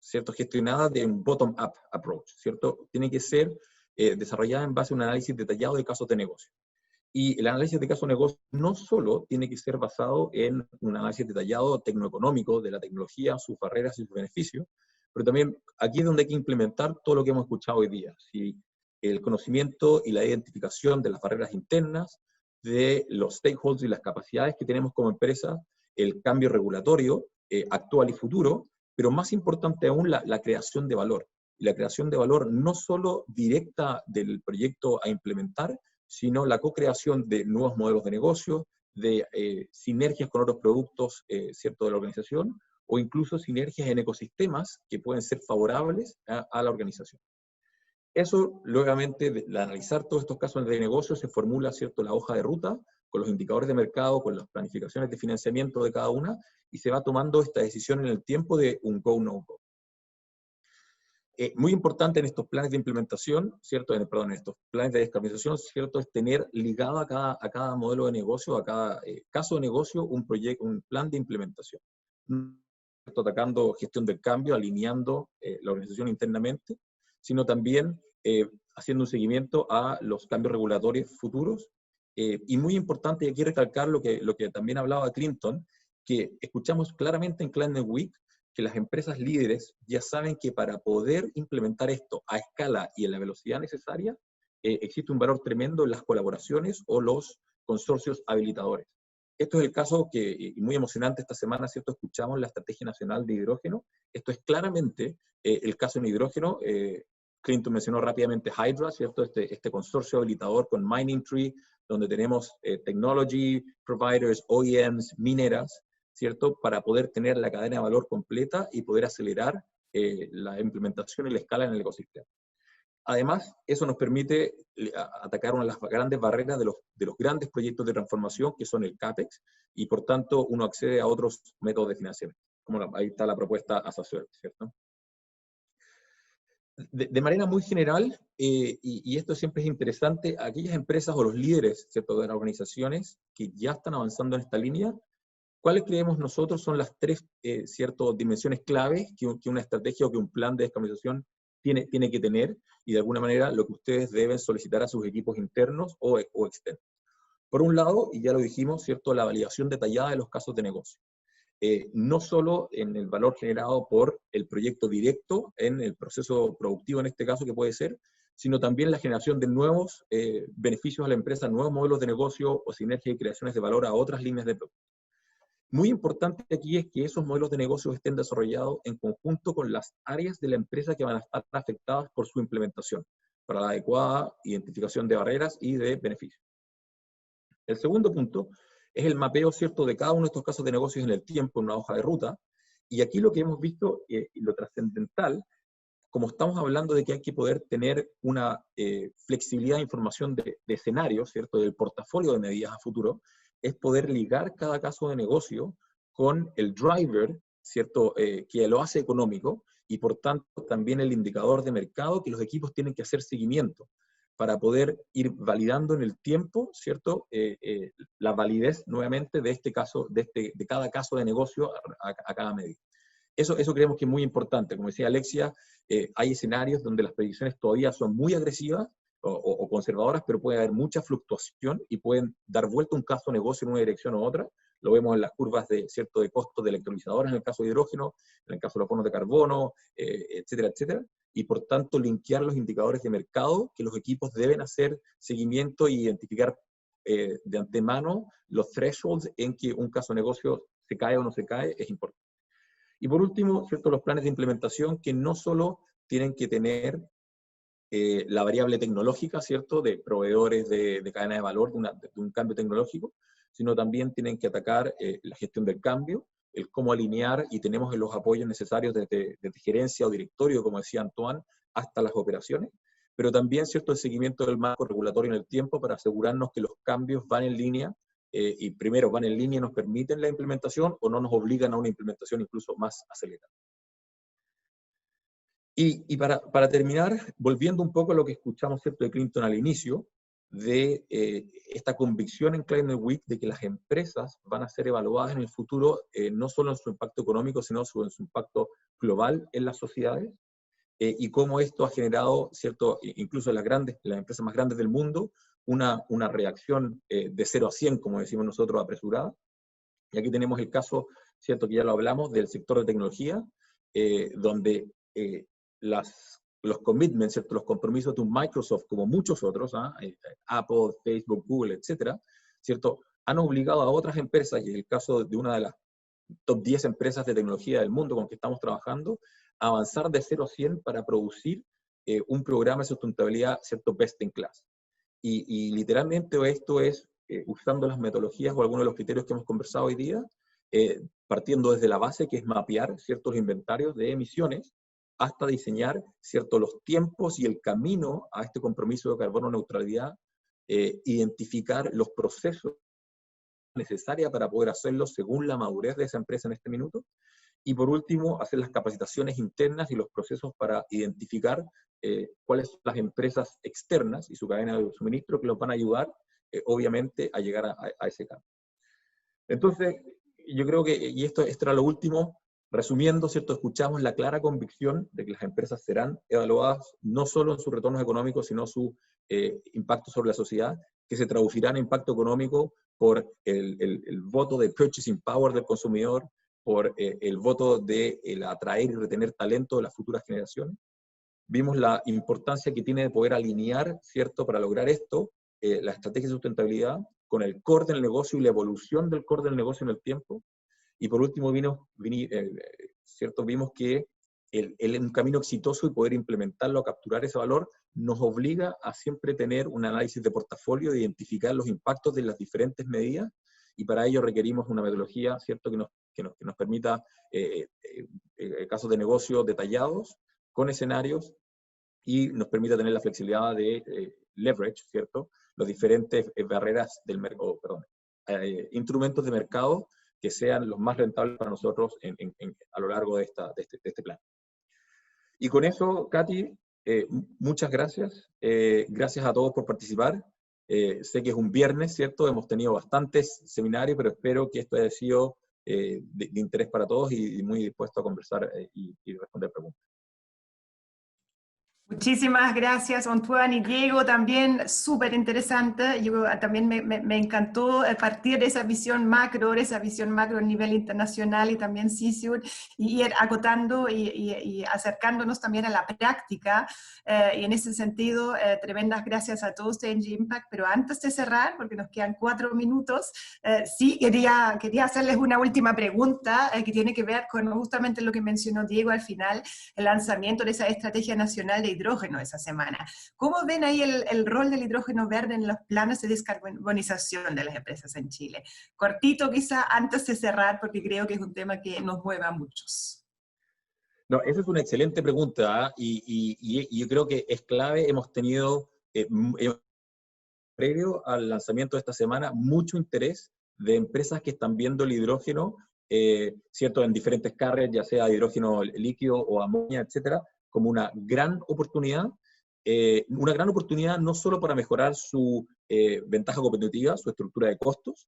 ¿cierto?, gestionada de un bottom-up approach, ¿cierto? Tiene que ser desarrollada en base a un análisis detallado de casos de negocio. Y el análisis de caso de negocio no solo tiene que ser basado en un análisis detallado tecnoeconómico de la tecnología, sus barreras y sus beneficios, pero también aquí es donde hay que implementar todo lo que hemos escuchado hoy día. ¿Sí? El conocimiento y la identificación de las barreras internas, de los stakeholders y las capacidades que tenemos como empresa, el cambio regulatorio actual y futuro, pero más importante aún la creación de valor. Y la creación de valor no solo directa del proyecto a implementar, sino la co-creación de nuevos modelos de negocio, de sinergias con otros productos ¿cierto?, de la organización, o incluso sinergias en ecosistemas que pueden ser favorables a la organización. Eso, luego, de analizar todos estos casos de negocio, se formula, ¿cierto?, la hoja de ruta, con los indicadores de mercado, con las planificaciones de financiamiento de cada una, y se va tomando esta decisión en el tiempo de un go, no go. Muy importante en estos planes de implementación, ¿cierto? En estos planes de descarbonización, ¿cierto?, es tener ligado a cada modelo de negocio, a cada caso de negocio, un plan de implementación. Atacando gestión del cambio, alineando la organización internamente, sino también haciendo un seguimiento a los cambios regulatorios futuros. Y muy importante, y aquí recalcar lo que también hablaba Clinton, que escuchamos claramente en Climate Week, que las empresas líderes ya saben que para poder implementar esto a escala y en la velocidad necesaria, existe un valor tremendo en las colaboraciones o los consorcios habilitadores. Esto es el caso y muy emocionante esta semana, ¿cierto? Escuchamos la Estrategia Nacional de Hidrógeno. Esto es claramente el caso en hidrógeno. Clinton mencionó rápidamente Hydra, ¿cierto? Este consorcio habilitador con Mining Tree, donde tenemos technology providers, OEMs, mineras, ¿cierto?, para poder tener la cadena de valor completa y poder acelerar la implementación y la escala en el ecosistema. Además, eso nos permite atacar una de las grandes barreras de los grandes proyectos de transformación, que son el CAPEX, y por tanto uno accede a otros métodos de financiamiento, como ahí está la propuesta as a service, ¿cierto? De manera muy general, y esto siempre es interesante, aquellas empresas o los líderes, ¿cierto?, de las organizaciones que ya están avanzando en esta línea, ¿cuáles creemos nosotros son las tres dimensiones clave que una estrategia o que un plan de descarbonización tiene que tener, y de alguna manera lo que ustedes deben solicitar a sus equipos internos o externos? Por un lado, y ya lo dijimos, ¿cierto?, la validación detallada de los casos de negocio. No solo en el valor generado por el proyecto directo, en el proceso productivo en este caso que puede ser, sino también la generación de nuevos beneficios a la empresa, nuevos modelos de negocio o sinergias y creaciones de valor a otras líneas de producto. Muy importante aquí es que esos modelos de negocio estén desarrollados en conjunto con las áreas de la empresa que van a estar afectadas por su implementación, para la adecuada identificación de barreras y de beneficios. El segundo punto es el mapeo, ¿cierto?, de cada uno de estos casos de negocios en el tiempo, en una hoja de ruta, y aquí lo que hemos visto, lo trascendental, como estamos hablando de que hay que poder tener una flexibilidad de información de escenarios, ¿cierto?, del portafolio de medidas a futuro, es poder ligar cada caso de negocio con el driver, ¿cierto?, que lo hace económico, y por tanto también el indicador de mercado que los equipos tienen que hacer seguimiento para poder ir validando en el tiempo, ¿cierto?, la validez nuevamente de este caso, de cada caso de negocio a cada medida. Eso creemos que es muy importante. Como decía Alexia, hay escenarios donde las predicciones todavía son muy agresivas o conservadoras, pero puede haber mucha fluctuación y pueden dar vuelta un caso de negocio en una dirección u otra. Lo vemos en las curvas de costos de electrolizadoras en el caso de hidrógeno, en el caso de los bonos de carbono, etcétera, etcétera. Y por tanto, linkear los indicadores de mercado que los equipos deben hacer seguimiento e identificar de antemano los thresholds en que un caso de negocio se cae o no se cae, es importante. Y por último, ¿cierto?, los planes de implementación que no solo tienen que tener la variable tecnológica, ¿cierto?, de proveedores de cadena de valor, de un cambio tecnológico, sino también tienen que atacar la gestión del cambio, el cómo alinear, y tenemos los apoyos necesarios desde gerencia o directorio, como decía Antoine, hasta las operaciones, pero también, ¿cierto?, el seguimiento del marco regulatorio en el tiempo para asegurarnos que los cambios van en línea, y primero van en línea y nos permiten la implementación, o no nos obligan a una implementación incluso más acelerada. Y para terminar, volviendo un poco a lo que escuchamos, ¿cierto?, de Clinton al inicio, de esta convicción en Climate Week de que las empresas van a ser evaluadas en el futuro no solo en su impacto económico, sino en su impacto global en las sociedades, y cómo esto ha generado, ¿cierto?, incluso en las empresas más grandes del mundo, una reacción de 0 a 100, como decimos nosotros, apresurada. Y aquí tenemos el caso, ¿cierto?, que ya lo hablamos, del sector de tecnología, donde los commitments, ¿cierto?, los compromisos de un Microsoft, como muchos otros, Apple, Facebook, Google, etcétera, ¿cierto?, han obligado a otras empresas, y es el caso de una de las top 10 empresas de tecnología del mundo con que estamos trabajando, a avanzar de 0 a 100 para producir un programa de sustentabilidad, ¿cierto?, best in class. Y literalmente esto es usando las metodologías o algunos de los criterios que hemos conversado hoy día, partiendo desde la base, que es mapear ciertos inventarios de emisiones, hasta diseñar, ¿cierto?, los tiempos y el camino a este compromiso de carbono neutralidad, identificar los procesos necesarios para poder hacerlo según la madurez de esa empresa en este minuto, y por último, hacer las capacitaciones internas y los procesos para identificar cuáles son las empresas externas y su cadena de suministro que los van a ayudar, obviamente, a llegar a ese cambio. Entonces, yo creo que, y esto era lo último, resumiendo, ¿cierto?, escuchamos la clara convicción de que las empresas serán evaluadas no solo en sus retornos económicos, sino su impacto sobre la sociedad, que se traducirá en impacto económico por el voto de purchasing power del consumidor, por el voto de atraer y retener talento de las futuras generaciones. Vimos la importancia que tiene de poder alinear, ¿cierto?, para lograr esto, la estrategia de sustentabilidad con el core del negocio y la evolución del core del negocio en el tiempo. Y por último, ¿cierto?, vimos que un camino exitoso y poder implementarlo, a capturar ese valor, nos obliga a siempre tener un análisis de portafolio, de identificar los impactos de las diferentes medidas, y para ello requerimos una metodología, ¿cierto?, que nos permita casos de negocio detallados, con escenarios, y nos permita tener la flexibilidad de leverage, ¿cierto?, las diferentes barreras del mercado, instrumentos de mercado que sean los más rentables para nosotros a lo largo de este plan. Y con eso, Katy, muchas gracias. Gracias a todos por participar. Sé que es un viernes, ¿cierto? Hemos tenido bastantes seminarios, pero espero que esto haya sido de interés para todos y muy dispuesto a conversar y responder preguntas. Muchísimas gracias, Antoine y Diego, también súper interesante. Yo también me encantó partir de esa visión macro a nivel internacional y también CISUR, y ir acotando y acercándonos también a la práctica. Y en ese sentido, tremendas gracias a todos de Engie Impact. Pero antes de cerrar, porque nos quedan 4 minutos, sí quería hacerles una última pregunta que tiene que ver con justamente lo que mencionó Diego al final, el lanzamiento de esa estrategia nacional de hidrógeno esa semana. ¿Cómo ven ahí el rol del hidrógeno verde en los planes de descarbonización de las empresas en Chile? Cortito quizá antes de cerrar, porque creo que es un tema que nos mueve a muchos. No, esa es una excelente pregunta, y yo creo que es clave. Hemos tenido, previo al lanzamiento de esta semana, mucho interés de empresas que están viendo el hidrógeno, ¿cierto?, en diferentes carriers, ya sea hidrógeno líquido o amonia, etcétera, como una gran oportunidad no solo para mejorar su ventaja competitiva, su estructura de costos,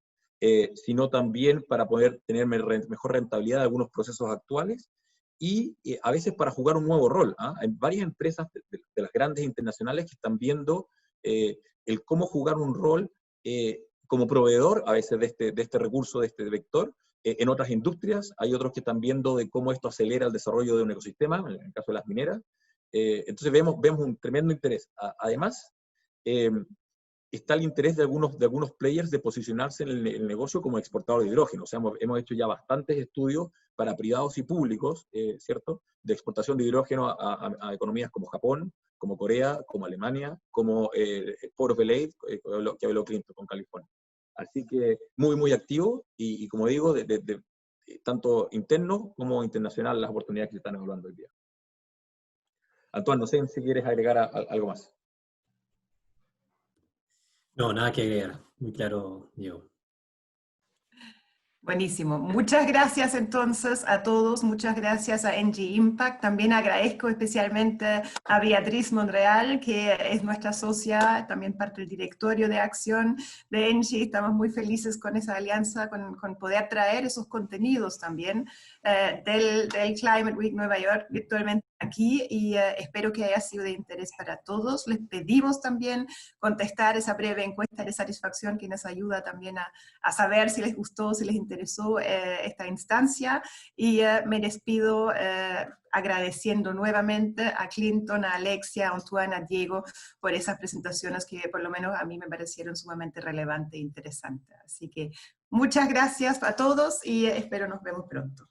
sino también para poder tener mejor rentabilidad de algunos procesos actuales, y a veces para jugar un nuevo rol. Hay varias empresas de las grandes internacionales que están viendo el cómo jugar un rol como proveedor, a veces de este recurso, de este vector, en otras industrias. Hay otros que están viendo de cómo esto acelera el desarrollo de un ecosistema, en el caso de las mineras. Entonces vemos un tremendo interés. Además, está el interés de algunos players de posicionarse en el negocio como exportador de hidrógeno. O sea, hemos hecho ya bastantes estudios para privados y públicos, ¿cierto?, de exportación de hidrógeno a economías como Japón, como Corea, como Alemania, como Port of LA, que habló Clinton con California. Así que muy, muy activo, y como digo, tanto interno como internacional, las oportunidades que se están evaluando hoy día. Antoine, no sé si quieres agregar algo más. No, nada que agregar. Muy claro, Diego. Buenísimo. Muchas gracias entonces a todos, muchas gracias a Engie Impact. También agradezco especialmente a Beatriz Monreal, que es nuestra socia, también parte del directorio de acción de Engie. Estamos muy felices con esa alianza, con poder traer esos contenidos también del Climate Week Nueva York virtualmente aquí, y espero que haya sido de interés para todos. Les pedimos también contestar esa breve encuesta de satisfacción que nos ayuda también a saber si les gustó, si les interesó esta instancia, y me despido agradeciendo nuevamente a Clinton, a Alexia, a Antoine, a Diego por esas presentaciones que por lo menos a mí me parecieron sumamente relevantes e interesantes. Así que muchas gracias a todos y espero nos vemos pronto.